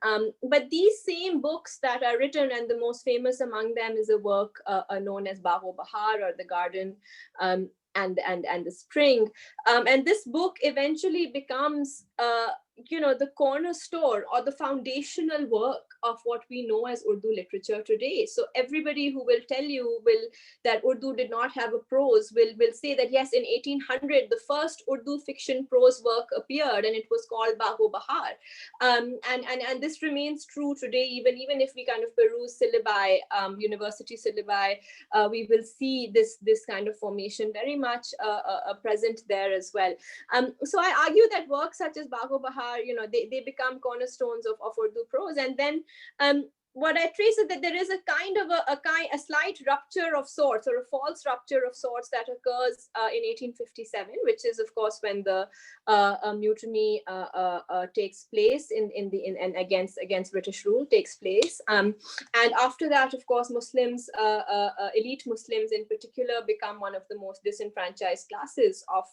But these same books that are written, and the most famous among them is a work known as Bagh-o-Bahar, or The Garden and the Spring. And this book eventually becomes the cornerstone or the foundational work of what we know as Urdu literature today. So everybody who will tell you that Urdu did not have a prose will say that yes, in 1800 the first Urdu fiction prose work appeared, and it was called Bagh-o-Bahar. And this remains true today, even if we kind of peruse syllabi, university syllabi, we will see this kind of formation very much present there as well. So I argue that works such as Bagh-o-Bahar, they become cornerstones of Urdu prose. And then what I trace is that there is a kind of a slight rupture of sorts, or a false rupture of sorts, that occurs in 1857, which is of course when the mutiny takes place and against British rule takes place. And after that, of course, Muslims, elite Muslims in particular, become one of the most disenfranchised classes of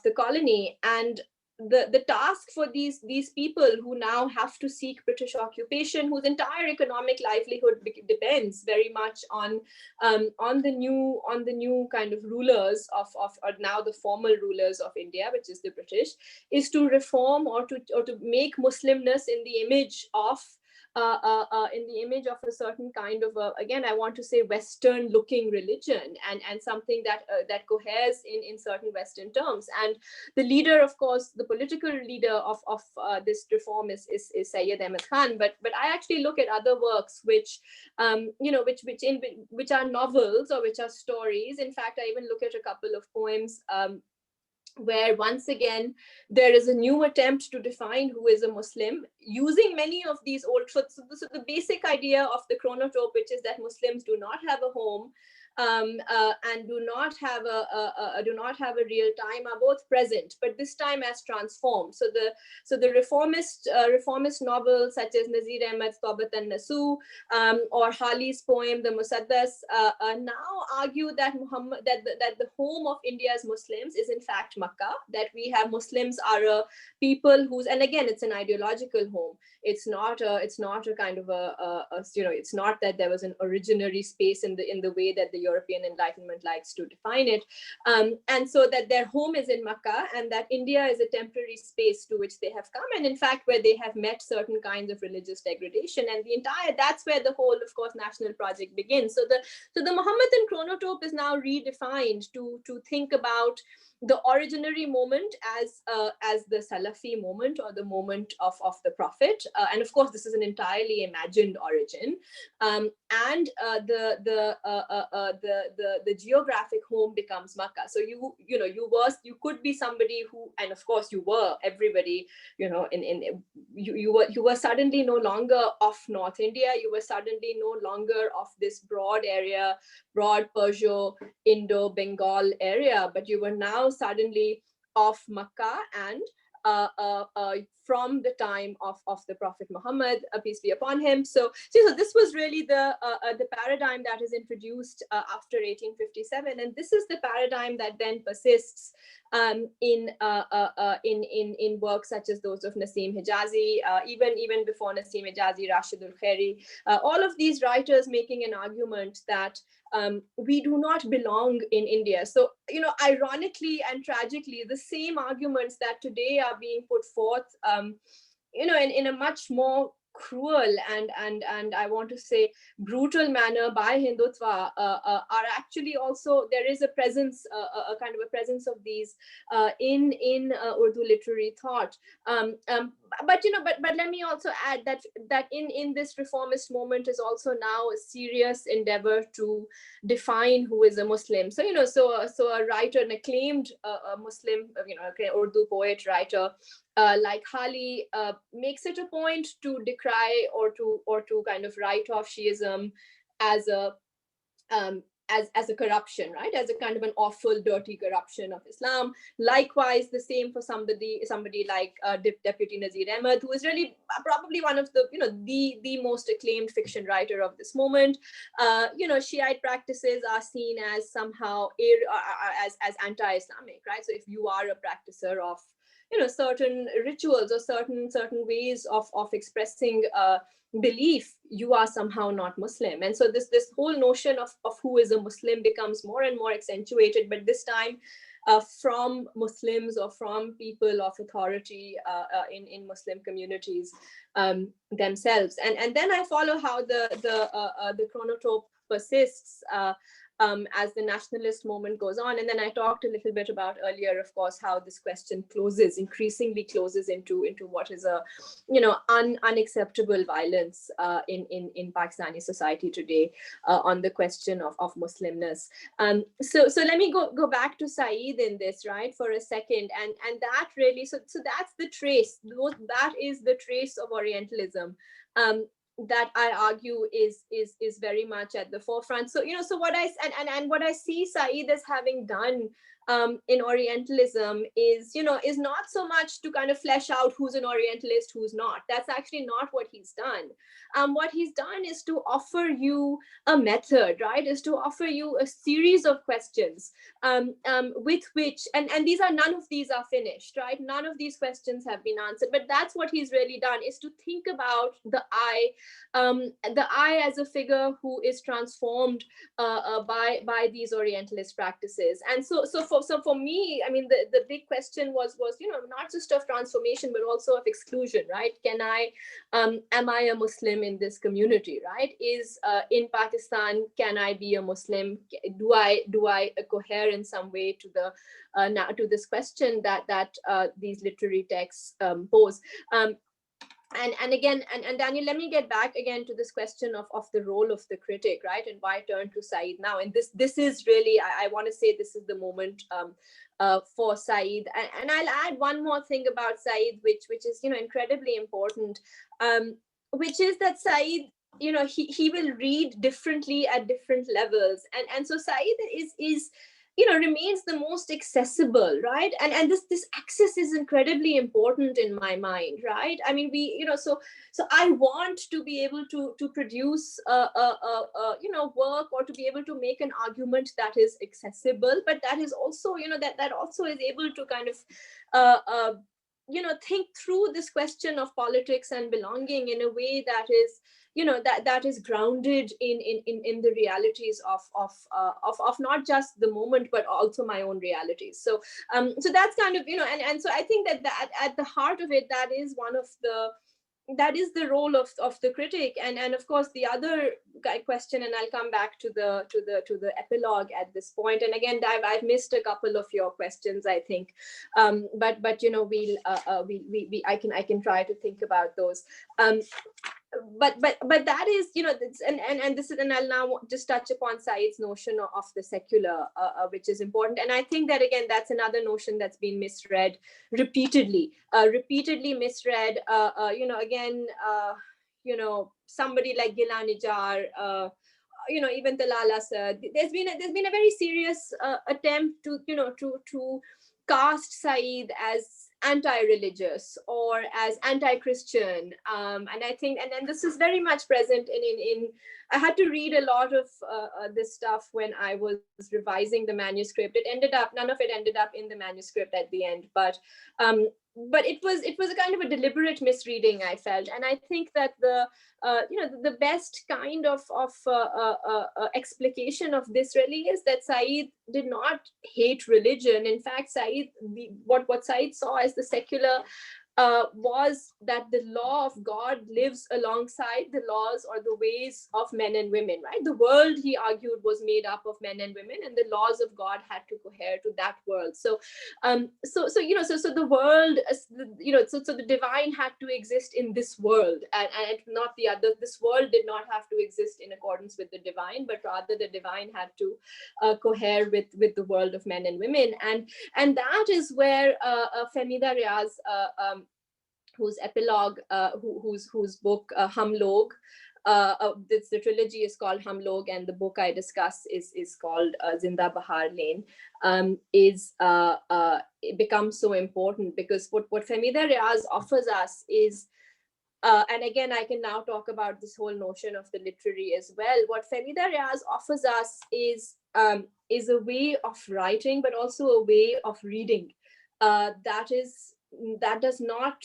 the colony. And the task for these people who now have to seek British occupation, whose entire economic livelihood depends very much on the new kind of rulers of or now the formal rulers of India, which is the British, is to reform or to make Muslimness in the image of a certain kind of again, I want to say Western looking religion, and something that coheres in certain Western terms. And the leader, of course, the political leader of this reform is Sayyid Ahmed Khan. But I actually look at other works which which are novels or which are stories. In fact, I even look at a couple of poems where once again there is a new attempt to define who is a Muslim using many of these old truths. So the basic idea of the chronotrope, which is that Muslims do not have a home and do not have a real time, are both present, but this time as transformed. So the reformist novels such as Nazir Ahmed's Tawbat an-Nasu or Hali's poem The Musaddas now argue that that the home of India's Muslims is in fact Makkah, that we have Muslims are a people whose, and again it's an ideological home. It's not a kind of it's not that there was an originary space in the way that the European Enlightenment likes to define it, and so that their home is in Makkah, and that India is a temporary space to which they have come, and in fact where they have met certain kinds of religious degradation, and that's where the whole, of course, national project begins. So the Mohammed and Chronotrope is now redefined to think about the originary moment as the Salafi moment, or the moment of the Prophet, and of course this is an entirely imagined origin, and the geographic home becomes Makkah. So you could be somebody who, and of course you were, everybody, you were suddenly no longer of North India. You were suddenly no longer of this broad area, broad Persia, Indo-Bengal area, but you were now suddenly of Makkah, and from the time of the Prophet Muhammad, peace be upon him. So this was really the paradigm that is introduced after 1857, and this is the paradigm that then persists in works such as those of Nasim Hijazi, even before Nasim Hijazi, Rashidul Khairi, all of these writers making an argument that we do not belong in India. So, ironically and tragically, the same arguments that today are being put forth, in a much more cruel and I want to say brutal manner by Hindutva are actually also, there is a presence, a kind of a presence of these in Urdu literary thought. But let me also add that in this reformist moment is also now a serious endeavor to define who is a Muslim. So so a writer, an acclaimed Muslim, Urdu poet writer like Hali makes it a point to decry or to kind of write off Shiism as a as a corruption, right? As a kind of an awful, dirty corruption of Islam. Likewise, the same for somebody like Deputy Nazir Ahmed, who is really probably one of the the most acclaimed fiction writer of this moment. Shiite practices are seen as somehow as anti-Islamic, right? So if you are a practicer of certain rituals or certain ways of expressing belief, you are somehow not Muslim. And so this whole notion of who is a Muslim becomes more and more accentuated, but this time from Muslims or from people of authority in Muslim communities themselves. And then I follow how the chronotrope persists as the nationalist moment goes on. And then I talked a little bit about earlier, of course, how this question increasingly closes into what is a, unacceptable violence in Pakistani society today on the question of Muslimness. So let me go back to Saeed in this, right, for a second. And that really, so that's the trace, that is the trace of Orientalism. That I argue is very much at the forefront. So so what I see Saeed as having done in Orientalism is not so much to kind of flesh out who's an Orientalist, who's not. That's actually not what he's done. What he's done is to offer you a method, right? Is to offer you a series of questions with which, and none of these are finished, right? None of these questions have been answered, but that's what he's really done, is to think about the I as a figure who is transformed by these Orientalist practices. And so for me, I mean, the big question was not just of transformation, but also of exclusion, right? Am I a Muslim in this community, right? Is in Pakistan, can I be a Muslim? Do I cohere in some way to to this question that these literary texts pose? And again, and Daniel, let me get back again to this question of the role of the critic, right? And why turn to Saeed now? And this is really, I want to say, this is the moment for Saeed. And I'll add one more thing about Saeed, which is incredibly important, which is that Saeed, he will read differently at different levels, and so Saeed is remains the most accessible, right? And this access is incredibly important in my mind, right? I mean, we, so I want to be able to produce work, or to be able to make an argument that is accessible, but that is also, that also is able to kind of think through this question of politics and belonging in a way that is, that is grounded in the realities of not just the moment, but also my own realities. So that's kind of, and so I think that at the heart of it, that is the role of the critic. And of course the other question, and I'll come back to the epilogue at this point. And again, I've missed a couple of your questions, I think, but I can try to think about those. But that is, and this is, and I'll now just touch upon Saeed's notion of the secular, which is important. And I think that, again, that's another notion that's been misread repeatedly misread. Again, somebody like Gila Nijar, even Talala sir, there's been a very serious attempt to cast Saeed as anti-religious or as anti-Christian, and I think, and then this is very much present in I had to read a lot of this stuff when I was revising the manuscript. None of it ended up in the manuscript at the end, but it was a kind of a deliberate misreading, I felt. And I think that the best kind of explication of this really is that Saeed did not hate religion. In fact, what Saeed saw as the secular was that the law of God lives alongside the laws or the ways of men and women, right? The world, he argued, was made up of men and women, and the laws of God had to cohere to that world. So the world, so the divine had to exist in this world, and not the other. This world did not have to exist in accordance with the divine, but rather the divine had to cohere with the world of men and women, and that is where Fehmida Riaz, whose epilogue, whose book Hum Log, the trilogy is called Hum Log, and the book I discuss is called Zinda Bahar Lane, it becomes so important, because what Fehmida Riaz offers us is, and again, I can now talk about this whole notion of the literary as well. What Fehmida Riaz offers us is a way of writing, but also a way of reading that does not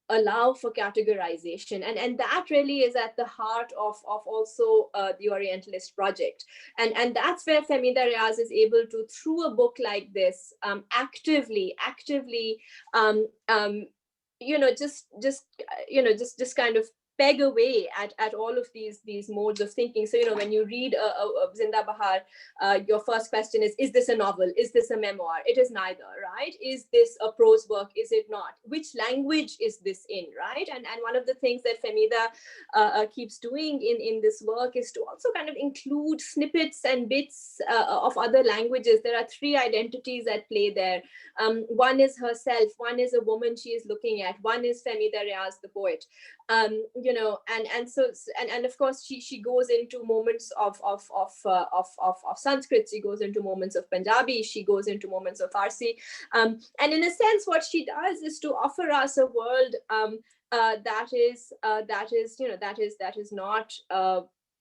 allow for categorization, and that really is at the heart of also the Orientalist project, and that's where Fehmida Riaz is able to, through a book like this, actively just kind of peg away at all of these modes of thinking. So, when you read Zinda Bahar, your first question is this a novel? Is this a memoir? It is neither, right? Is this a prose work? Is it not? Which language is this in, right? And one of the things that Fehmida keeps doing in this work is to also kind of include snippets and bits of other languages. There are three identities at play there. One is herself, one is a woman she is looking at, one is Fehmida Riaz, the poet. And of course she goes into moments of Sanskrit, she goes into moments of Punjabi, she goes into moments of Farsi, and in a sense what she does is to offer us a world that is not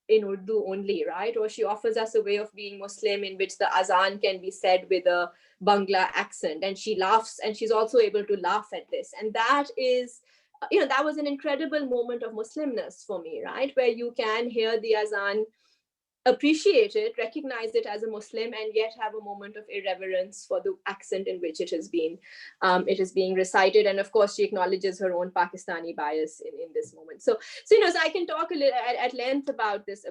in Urdu only, right? Or she offers us a way of being Muslim in which the azan can be said with a Bangla accent, and she laughs, and she's also able to laugh at this, and that is, that was an incredible moment of Muslimness for me, right? Where you can hear the azan, appreciate it, recognize it as a Muslim, and yet have a moment of irreverence for the accent in which it is being recited. And of course, she acknowledges her own Pakistani bias in this moment. So I can talk a little at length about this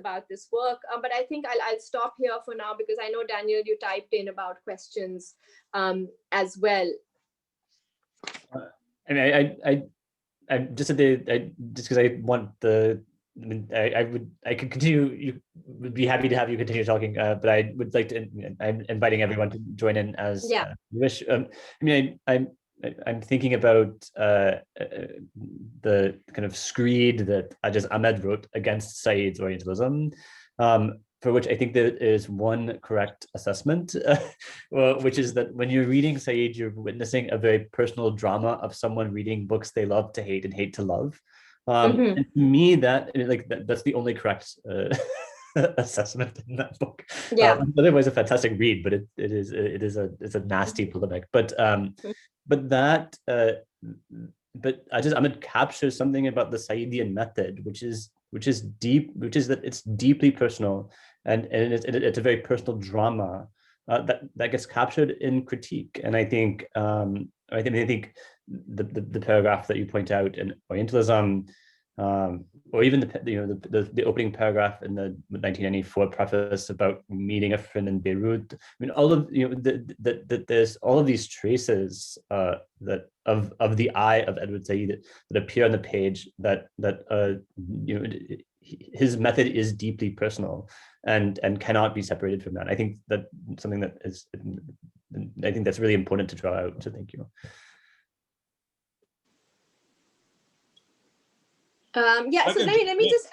work, but I think I'll stop here for now, because I know, Daniel, you typed in about questions as well. I just because I want I could continue. You would be happy to have you continue talking, but I would like to. I'm inviting everyone to join in as you wish. I'm thinking about the kind of screed that Ajaz Ahmed wrote against Said's Orientalism, for which I think there is one correct assessment, which is that when you're reading Said, you're witnessing a very personal drama of someone reading books they love to hate and hate to love. And to me, that's the only correct assessment in that book. Otherwise, a fantastic read, but it's a nasty polemic. But Ajaz Ahmed captures something about the Saidian method, which is that it's deeply personal, and it's a very personal drama that gets captured in critique. And I think the paragraph that you point out in Orientalism, or even the opening paragraph in the 1994 preface about meeting a friend in Beirut. I mean, all of there's all of these traces that of the eye of Edward Said that appear on the page. That his method is deeply personal and cannot be separated from that. I think that something that is, I think that's really important to draw out. So thank you. So let me just,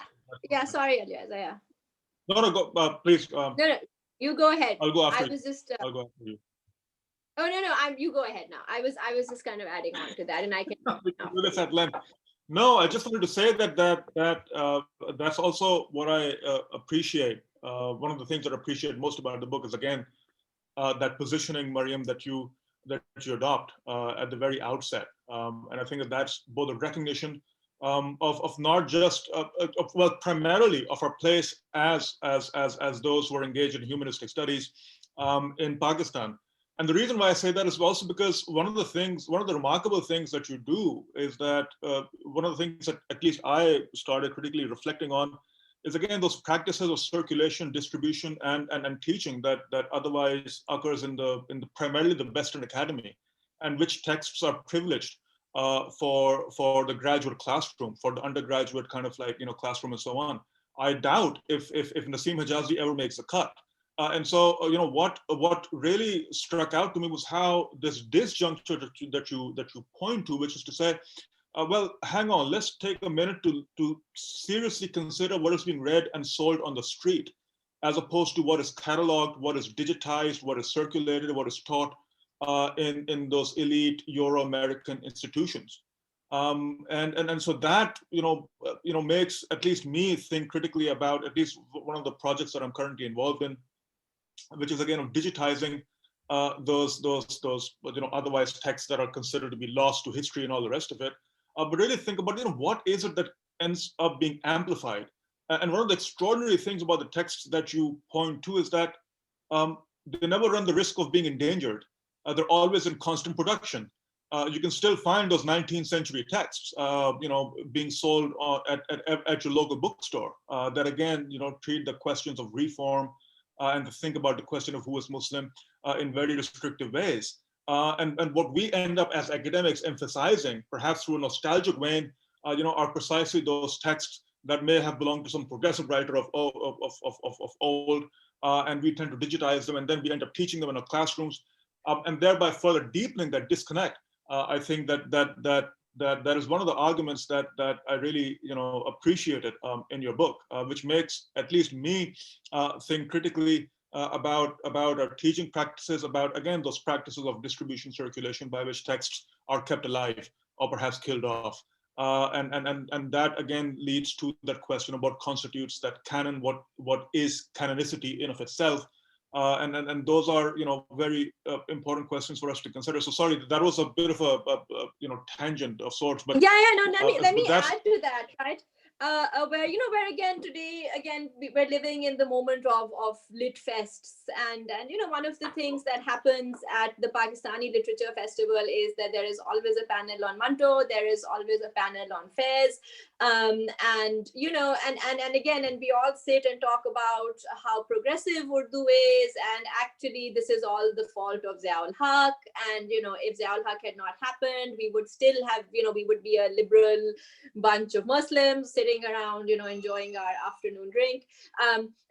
sorry, Elias, No, go, please. No, you go ahead. I'll go after I was just. I'll go after you. Oh no, you go ahead now. I was just kind of adding on to that, and I can. We can do this at length. No, I just wanted to say that's also what I appreciate. One of the things that I appreciate most about the book is, again, that positioning, Mariam, that you adopt at the very outset, and I think that's both a recognition of not just primarily of our place as those who are engaged in humanistic studies in Pakistan, And the reason why I say that is also because one of the remarkable things that you do is that one of the things that at least I started critically reflecting on is, again, those practices of circulation, distribution, and teaching that otherwise occurs in the primarily the Western academy, and which texts are privileged for the graduate classroom, for the undergraduate kind of like, classroom and so on. I doubt if Naseem Hijazi ever makes a cut. And so, what really struck out to me was how this disjuncture that you point to, which is to say, well, hang on, let's take a minute to seriously consider what is being read and sold on the street, as opposed to what is cataloged, what is digitized, what is circulated, what is taught in those elite Euro-American institutions. And so that makes at least me think critically about at least one of the projects that I'm currently involved in, which is, again, of digitizing those otherwise texts that are considered to be lost to history and all the rest of it. But really think about what is it that ends up being amplified. And one of the extraordinary things about the texts that you point to is that they never run the risk of being endangered. They're always in constant production. You can still find those 19th century texts, being sold at your local bookstore that, again, treat the questions of reform and to think about the question of who is Muslim in very restrictive ways. And what we end up as academics emphasizing, perhaps through a nostalgic vein, are precisely those texts that may have belonged to some progressive writer of old, and we tend to digitize them, and then we end up teaching them in our classrooms, and thereby further deepening that disconnect. I think that is one of the arguments that I really appreciated in your book, which makes at least me think critically about our teaching practices, about, again, those practices of distribution, circulation, by which texts are kept alive or perhaps killed off. And that, again, leads to that question of what constitutes that canon, what is canonicity in of itself. And those are, very important questions for us to consider. So sorry, that was a bit of a tangent of sorts, but no, let me add to that, right? Where again today, we're living in the moment of lit fests, and one of the things that happens at the Pakistani Literature Festival is that there is always a panel on Manto, there is always a panel on Fez, and we all sit and talk about how progressive Urdu is, and actually this is all the fault of Ziaul Haq, and if Ziaul Haq had not happened, we would still have, we would be a liberal bunch of Muslims sitting around, enjoying our afternoon drink.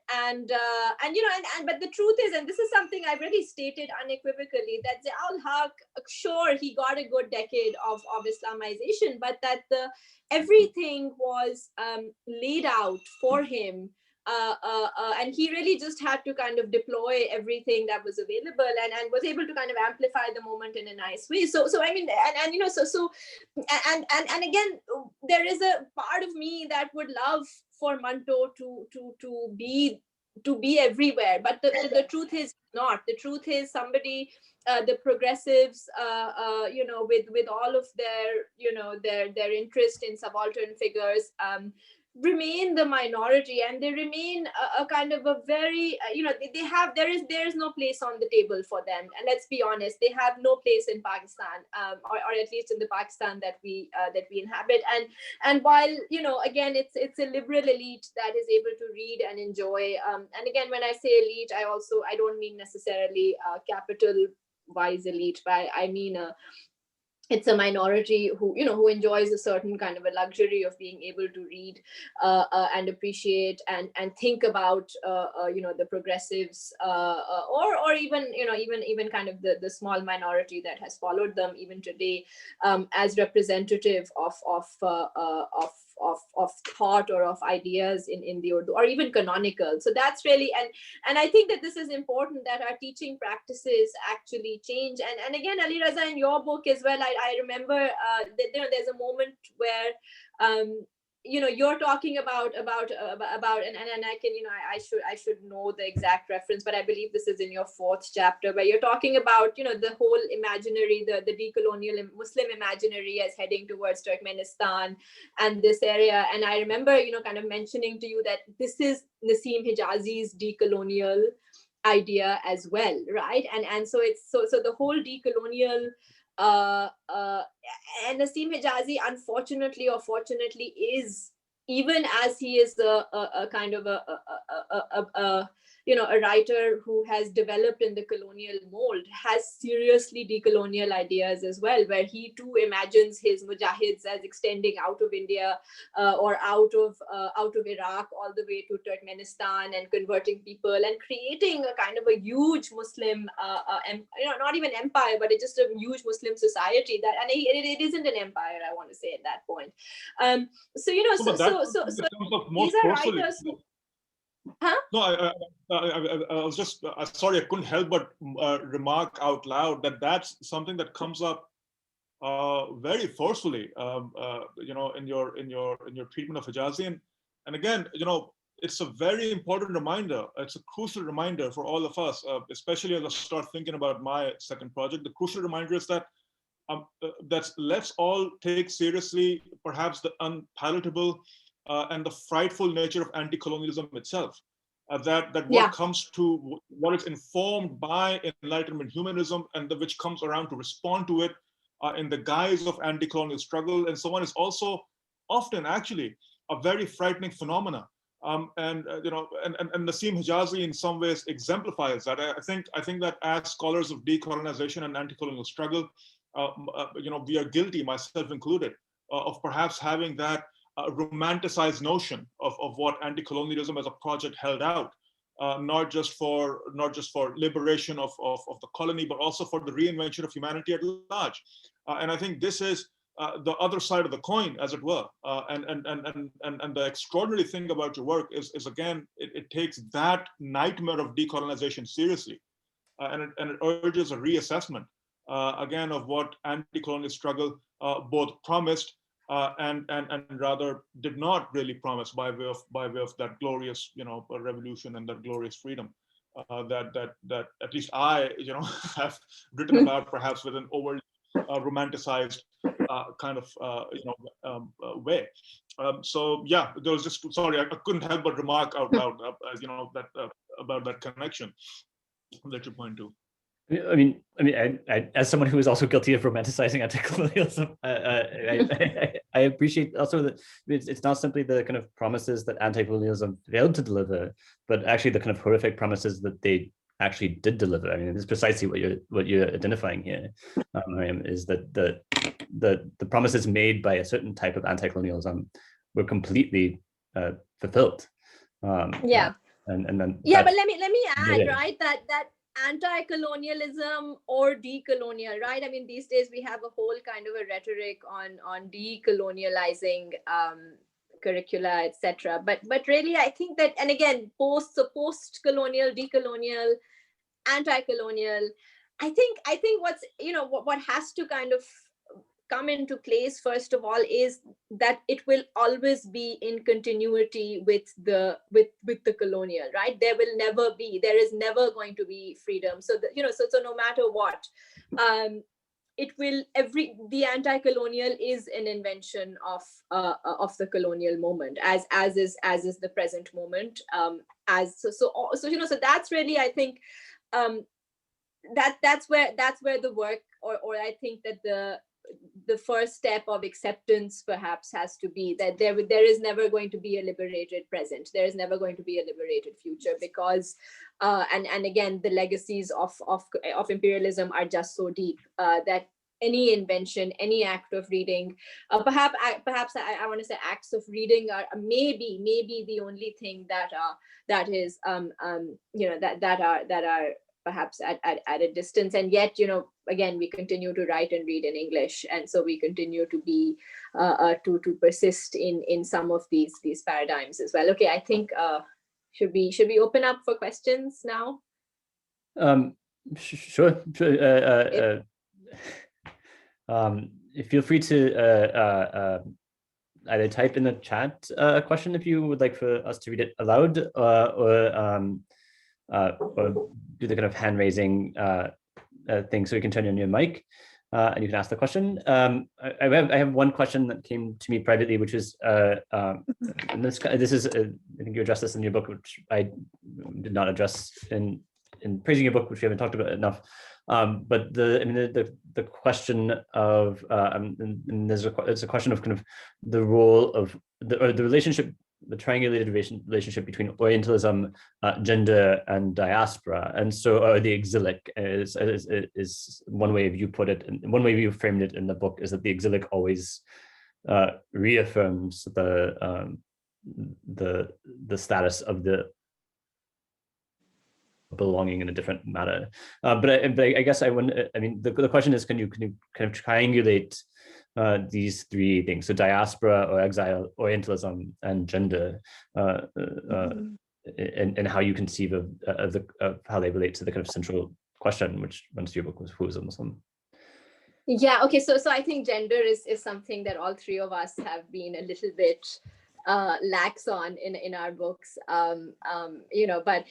But the truth is, and this is something I've really stated unequivocally, that Ziaul Haq, sure, he got a good decade of Islamization, but that everything was laid out for him. And he really just had to kind of deploy everything that was available, and was able to kind of amplify the moment in a nice way. So I mean, and again, there is a part of me that would love for Manto to be everywhere, but the truth is not. The truth is somebody, the progressives, with all of their their interest in subaltern figures, remain the minority, and they remain a kind of a very there is no place on the table for them, and let's be honest, they have no place in Pakistan, or at least in the Pakistan that we inhabit, and while again it's a liberal elite that is able to read and enjoy, and again, when I say elite, I don't mean necessarily capital wise elite, but I mean it's a minority who enjoys a certain kind of a luxury of being able to read and appreciate and think about the progressives, or even kind of the small minority that has followed them even today, as representative of thought or of ideas in the Urdu, or even canonical. So that's really, and I think that this is important, that our teaching practices actually change. And again, Ali Raza, in your book as well, I remember that there's a moment where you're talking about and I can I should know the exact reference, but I believe this is in your 4th chapter, where you're talking about the whole imaginary, the decolonial Muslim imaginary as heading towards Turkmenistan and this area. And I remember kind of mentioning to you that this is Naseem Hijazi's decolonial idea as well, right? And so it's so the whole decolonial and Naseem Hijazi, unfortunately or fortunately, is, even as he is a kind of a a writer who has developed in the colonial mold, has seriously decolonial ideas as well, where he too imagines his mujahids as extending out of India or out of Iraq all the way to Turkmenistan and converting people and creating a kind of a huge Muslim, not even empire, but it's just a huge Muslim society that, and it isn't an empire, I want to say at that point. So these are writers who, huh? No, I was just sorry, I couldn't help but remark out loud that that's something that comes up very forcefully, in your treatment of Hijazi, and again, it's a very important reminder. It's a crucial reminder for all of us, especially as I start thinking about my second project. The crucial reminder is that let's all take seriously perhaps the unpalatable and the frightful nature of anti-colonialism itself. What comes to what is informed by Enlightenment humanism, and which comes around to respond to it in the guise of anti-colonial struggle and so on, is also often actually a very frightening phenomena. And Naseem Hijazi in some ways exemplifies that. I think that as scholars of decolonization and anti-colonial struggle, we are guilty, myself included, of perhaps having that romanticized notion of what anti-colonialism as a project held out, not just for liberation of the colony, but also for the reinvention of humanity at large. And I think this is the other side of the coin, as it were. And the extraordinary thing about your work is again, it takes that nightmare of decolonization seriously, and it urges a reassessment again of what anti-colonial struggle both promised and rather did not really promise by way of that glorious revolution and that glorious freedom that at least I have written about, perhaps with an overly romanticized kind of way. So yeah, there was just, sorry, I couldn't help but remark out loud about that connection that you point to. I mean, I, as someone who is also guilty of romanticizing anti-colonialism, I appreciate also that it's not simply the kind of promises that anti-colonialism failed to deliver, but actually the kind of horrific promises that they actually did deliver. I mean, it's precisely what you're identifying here, is that the promises made by a certain type of anti-colonialism were completely fulfilled. And then but let me add, right, that anti-colonialism or decolonial, right? I mean, these days we have a whole kind of a rhetoric on decolonializing curricula, etc. But really, I think that, and again, post-colonial, decolonial, anti-colonial, I think what's what has to kind of come into place, first of all, is that it will always be in continuity with the colonial, right? There is never going to be freedom. So so no matter what, the anti-colonial is an invention of the colonial moment, as is the present moment. So that's really, I think, that's where the work, or I think that the first step of acceptance perhaps has to be that there is never going to be a liberated present. There is never going to be a liberated future, because and again, the legacies of imperialism are just so deep that any invention, any act of reading, perhaps I want to say acts of reading are maybe the only thing that is that are perhaps at a distance, and yet again, we continue to write and read in English, and so we continue to be to persist in some of these paradigms as well. Okay, I think should we open up for questions now? Sure. Feel free to either type in the chat a question if you would like for us to read it aloud, or do the kind of hand raising thing so we can turn on your mic and you can ask the question. I have one question that came to me privately, which is, and this is I think you addressed this in your book, which I did not address in in praising your book, which we haven't talked about enough. But the question of and it's a question of kind of the role of the relationship, the triangulated relationship between Orientalism, gender, and diaspora. And so the exilic is one way you put it, and one way you framed it in the book is that the exilic always reaffirms the status of the belonging in a different matter. But I guess the question is, can you kind of triangulate these three things, so diaspora or exile, Orientalism, and gender, and how you conceive of how they relate to the kind of central question, which runs through your book, was who is a Muslim? Yeah, okay, so I think gender is something that all three of us have been a little bit lax on in our books, but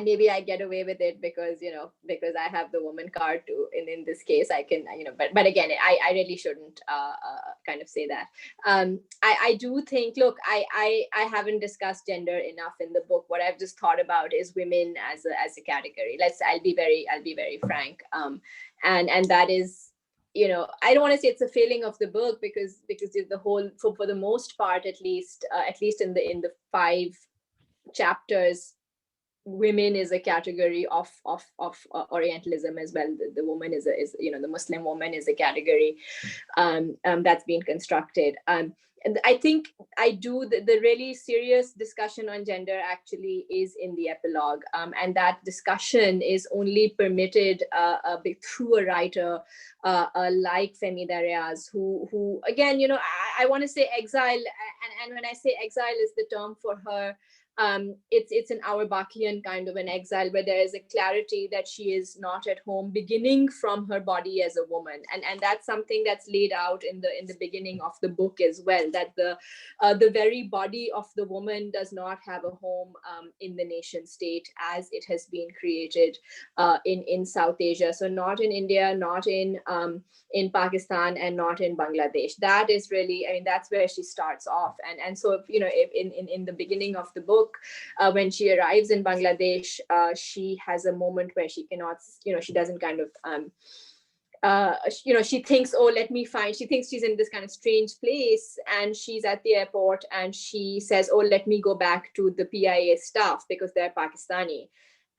maybe I get away with it because I have the woman card too. In this case, I can, but again, I really shouldn't kind of say that. I do think, look, I haven't discussed gender enough in the book. What I've just thought about is women as a category. I'll be very frank, and that is, I don't want to say it's a failing of the book because the whole, for the most part, at least in the 5 chapters, women is a category of Orientalism as well. The woman is the Muslim woman is a category that's been constructed. And I think the really serious discussion on gender actually is in the epilogue, and that discussion is only permitted through a writer like Femi Darias, who again, I want to say exile, and when I say exile is the term for her, it's an Auerbachian kind of an exile where there is a clarity that she is not at home, beginning from her body as a woman, and that's something that's laid out in the beginning of the book as well, that the very body of the woman does not have a home in the nation state as it has been created in South Asia. So not in India, not in Pakistan, and not in Bangladesh. That is really, that's where she starts off, and so if in the beginning of the book, when she arrives in Bangladesh, she has a moment where she cannot, she doesn't kind of, she thinks, she thinks she's in this kind of strange place, and she's at the airport and she says, let me go back to the PIA staff because they're Pakistani.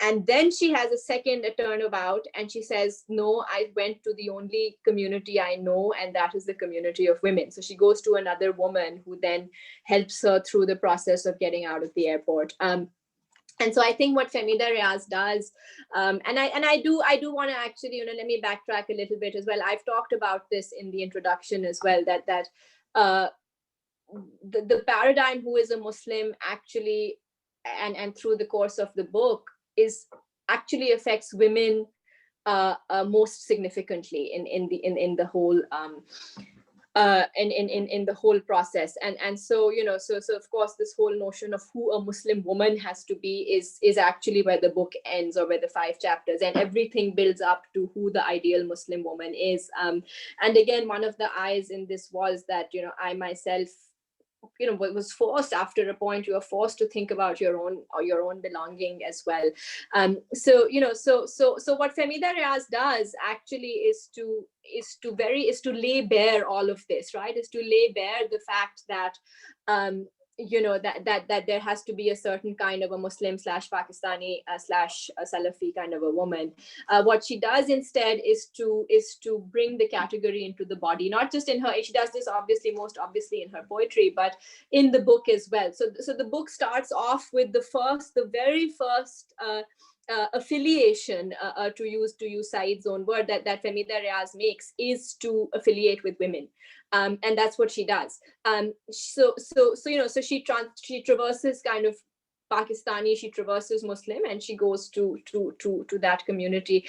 And then she has a second turnabout and she says, no, I went to the only community I know, and that is the community of women. So she goes to another woman who then helps her through the process of getting out of the airport. And so I think what Femi Darias does, and I do want to actually, let me backtrack a little bit as well. I've talked about this in the introduction as well, that the paradigm who is a Muslim actually, and through the course of the book, is actually affects women most significantly in the whole in the whole process, and so so of course this whole notion of who a Muslim woman has to be is actually where the book ends, or where the 5 chapters, and everything builds up to who the ideal Muslim woman is. And again, one of the eyes in this was that I myself was forced, after a point you are forced to think about your own belonging as well. So what Femi Darias does actually is to lay bare all of this, right? Is to lay bare the fact that that there has to be a certain kind of a Muslim / Pakistani / Salafi kind of a woman. What she does instead is to bring the category into the body, not just in her. She does this most obviously in her poetry, but in the book as well. So the book starts off with the very first affiliation, to use Said's own word, that Femi Darias makes, is to affiliate with women, and that's what she does. So she traverses kind of Pakistani, she traverses Muslim, and she goes to that community.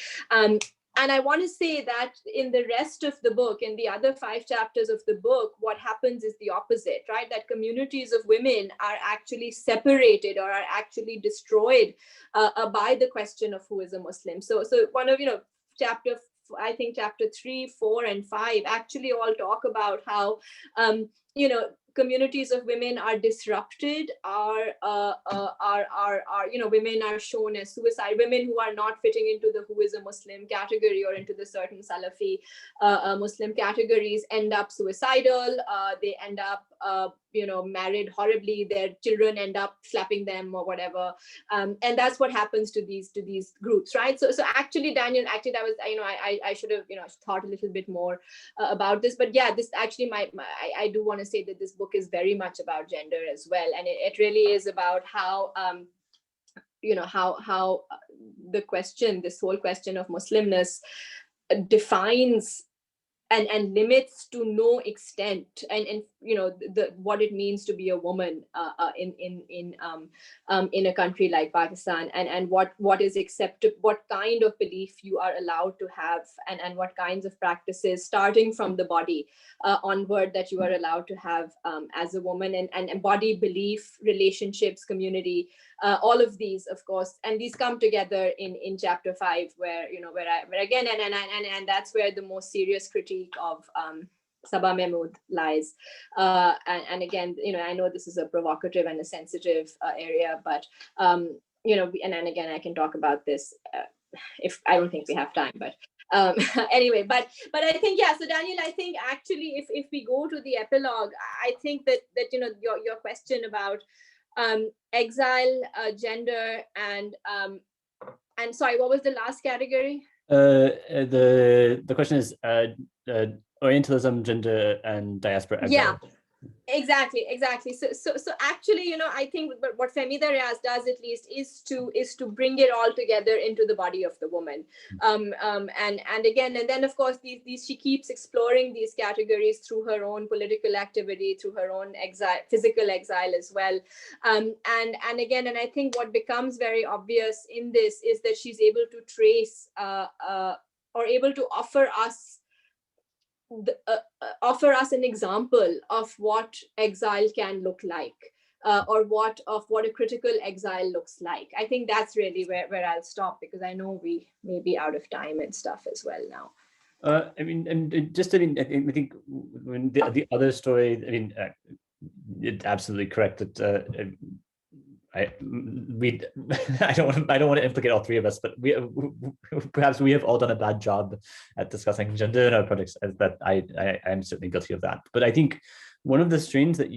And I want to say that in the rest of the book, in the other 5 chapters of the book, what happens is the opposite, right? That communities of women are actually separated or are actually destroyed by the question of who is a Muslim. So one of, chapter 3, 4, and 5 actually all talk about how, communities of women are disrupted, women are shown as suicide. Women who are not fitting into the who is a Muslim category or into the certain Salafi Muslim categories end up suicidal. They end up married horribly. Their children end up slapping them or whatever, and that's what happens to these groups, right? So actually, Daniel, that was I should have thought a little bit more about this, but yeah, this actually I do want to say that this book is very much about gender as well, and it really is about how how this whole question of Muslimness defines and limits to no extent and what it means to be a woman in a country like Pakistan, and what is acceptable, what kind of belief you are allowed to have, and what kinds of practices starting from the body onward that you are allowed to have as a woman, and body, belief, relationships, community, all of these, of course, and these come together in chapter 5, where again, and that's where the most serious critique of Sabah Mahmood lies. And again, I know this is a provocative and a sensitive area, but and then again, I can talk about this if I don't think we have time, but anyway, but I think, yeah, so Daniel, I think actually if we go to the epilogue, I think that your question about exile, gender, and sorry, what was the last category? The question is Orientalism, gender, and diaspora exile. Yeah, exactly. So actually, I think what Fehmida Riaz does, at least, is to bring it all together into the body of the woman. And again, and then of course she keeps exploring these categories through her own political activity, through her own exile, physical exile as well. And again, and I think what becomes very obvious in this is that she's able to trace or able to offer us an example of what exile can look like, or what a critical exile looks like. I think that's really where I'll stop, because I know we may be out of time and stuff as well now. I think when the other story, it's absolutely correct that I don't want to implicate all three of us, but perhaps we have all done a bad job at discussing gender in our projects, as that I am certainly guilty of that. But I think one of the strains that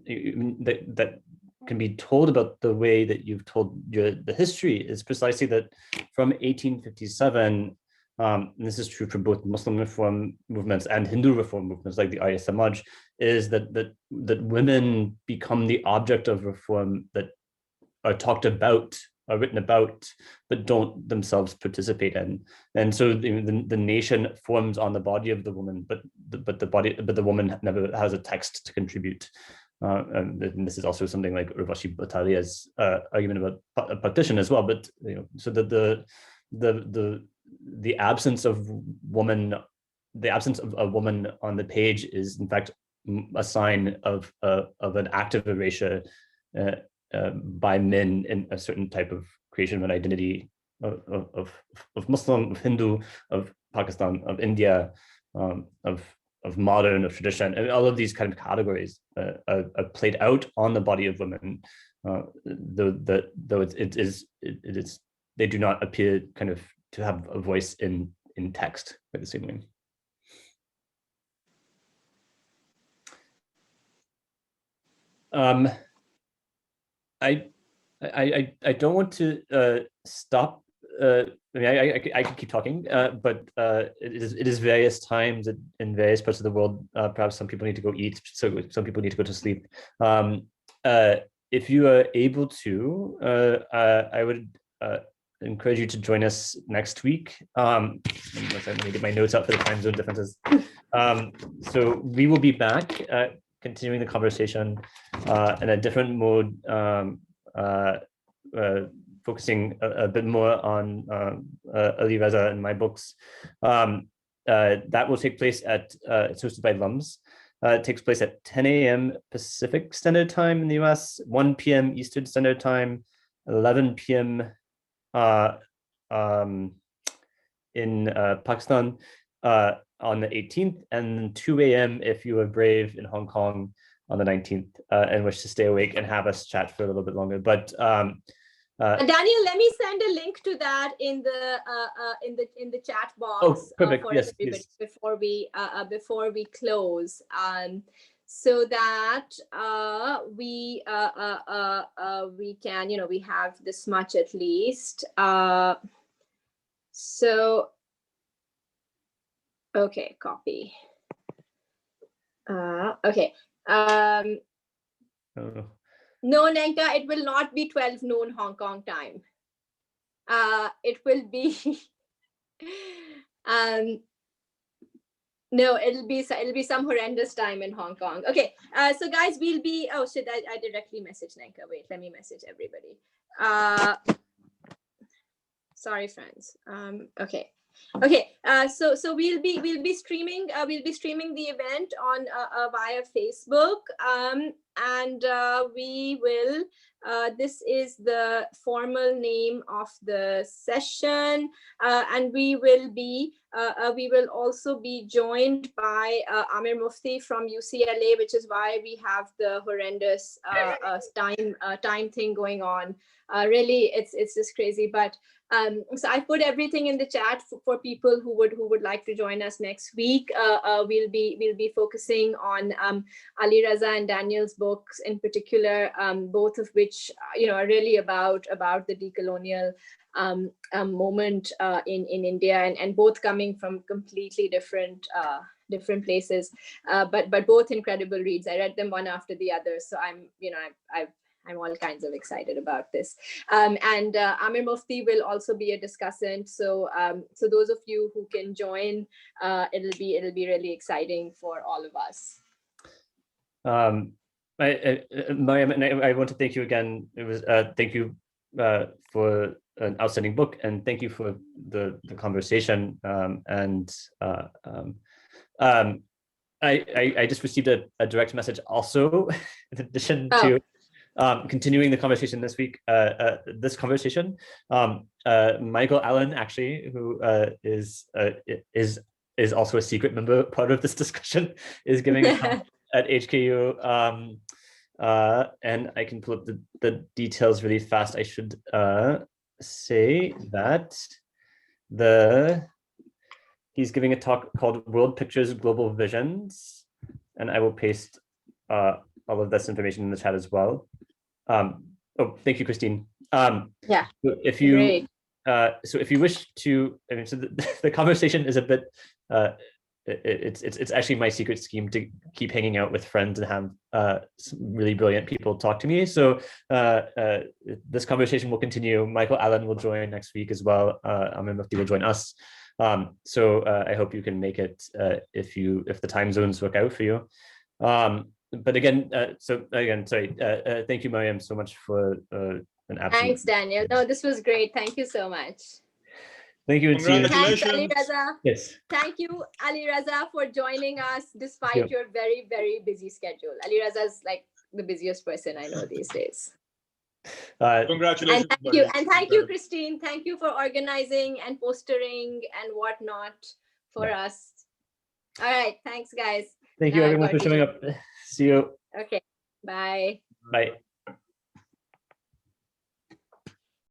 that can be told about the way that you've told the history is precisely that from 1857, and this is true for both Muslim reform movements and Hindu reform movements like the Arya Samaj, is that women become the object of reform that are talked about, are written about, but don't themselves participate in. And so the nation forms on the body of the woman, but the woman never has a text to contribute. And this is also something like Urvashi Bhattacharya's argument about partition as well. But so that the absence of a woman on the page is in fact a sign of an active erasure by men in a certain type of creation of an identity of Muslim, of Hindu, of Pakistan, of India, of modern, of tradition, and all of these kind of categories are played out on the body of women, though it is they do not appear kind of to have a voice in text by the same way. I don't want to stop. I could keep talking, but it is various times in various parts of the world. Perhaps some people need to go eat, so some people need to go to sleep. If you are able to, I would encourage you to join us next week. Unless I'm going to get my notes out for the time zone differences. So we will be back continuing the conversation in a different mode, focusing a bit more on Ali Reza and my books. That will take place at, it's hosted by LUMS. It takes place at 10 a.m. Pacific Standard Time in the US, 1 p.m. Eastern Standard Time, 11 p.m. In Pakistan. on the 18th, and 2 a.m. if you are brave in Hong Kong on the 19th and wish to stay awake and have us chat for a little bit longer. But Daniel, let me send a link to that in the chat box perfect. for Yes, everybody please. before we close, so that we can, we have this much at least. So okay, copy. Okay. No, Nenka, it will not be 12 noon Hong Kong time. It will be no, it'll be some horrendous time in Hong Kong. Okay, so guys, we'll be, oh shit, I directly message Nenka. Wait, let me message everybody. Sorry, friends. Okay. Okay, so we'll be streaming the event on via Facebook, and we will. This is the formal name of the session, and we will also be joined by Amir Mufti from UCLA, which is why we have the horrendous time thing going on. Really, it's just crazy, but. So I put everything in the chat for people who would like to join us next week. We'll be focusing on Ali Raza and Daniel's books in particular, both of which are really about the decolonial moment in India, and both coming from completely different places, but both incredible reads. I read them one after the other, so I'm all kinds of excited about this. And Amir Mufti will also be a discussant. So so those of you who can join, it'll be really exciting for all of us. Mariam, I want to thank you again. It was thank you for an outstanding book, and thank you for the conversation. I just received a direct message also in addition to continuing the conversation this week. This conversation, Michael Allen, actually, who is also a secret member, part of this discussion, is giving a talk at HKU, and I can pull up the details really fast. I should say that he's giving a talk called "World Pictures, Global Visions," and I will paste all of this information in the chat as well. Thank you, Christine. Yeah. If you if you wish to, so the conversation is a bit. It's actually my secret scheme to keep hanging out with friends and have some really brilliant people talk to me. So this conversation will continue. Michael Allen will join next week as well. Amir Mufti will join us. So I hope you can make it if the time zones work out for you. But again, sorry. Thank you, Mariam, so much for an absolute. Thanks, Daniel. No, this was great. Thank you so much. Thank you. Thanks, Ali Raza. Yes. Thank you, Ali Raza, for joining us despite your very, very busy schedule. Ali Raza is like the busiest person I know these days. Congratulations. And thank you, Christine. Thank you for organizing and postering and whatnot for us. All right. Thanks, guys. Thank you, everyone, for showing up. See you. Okay. Bye. Bye.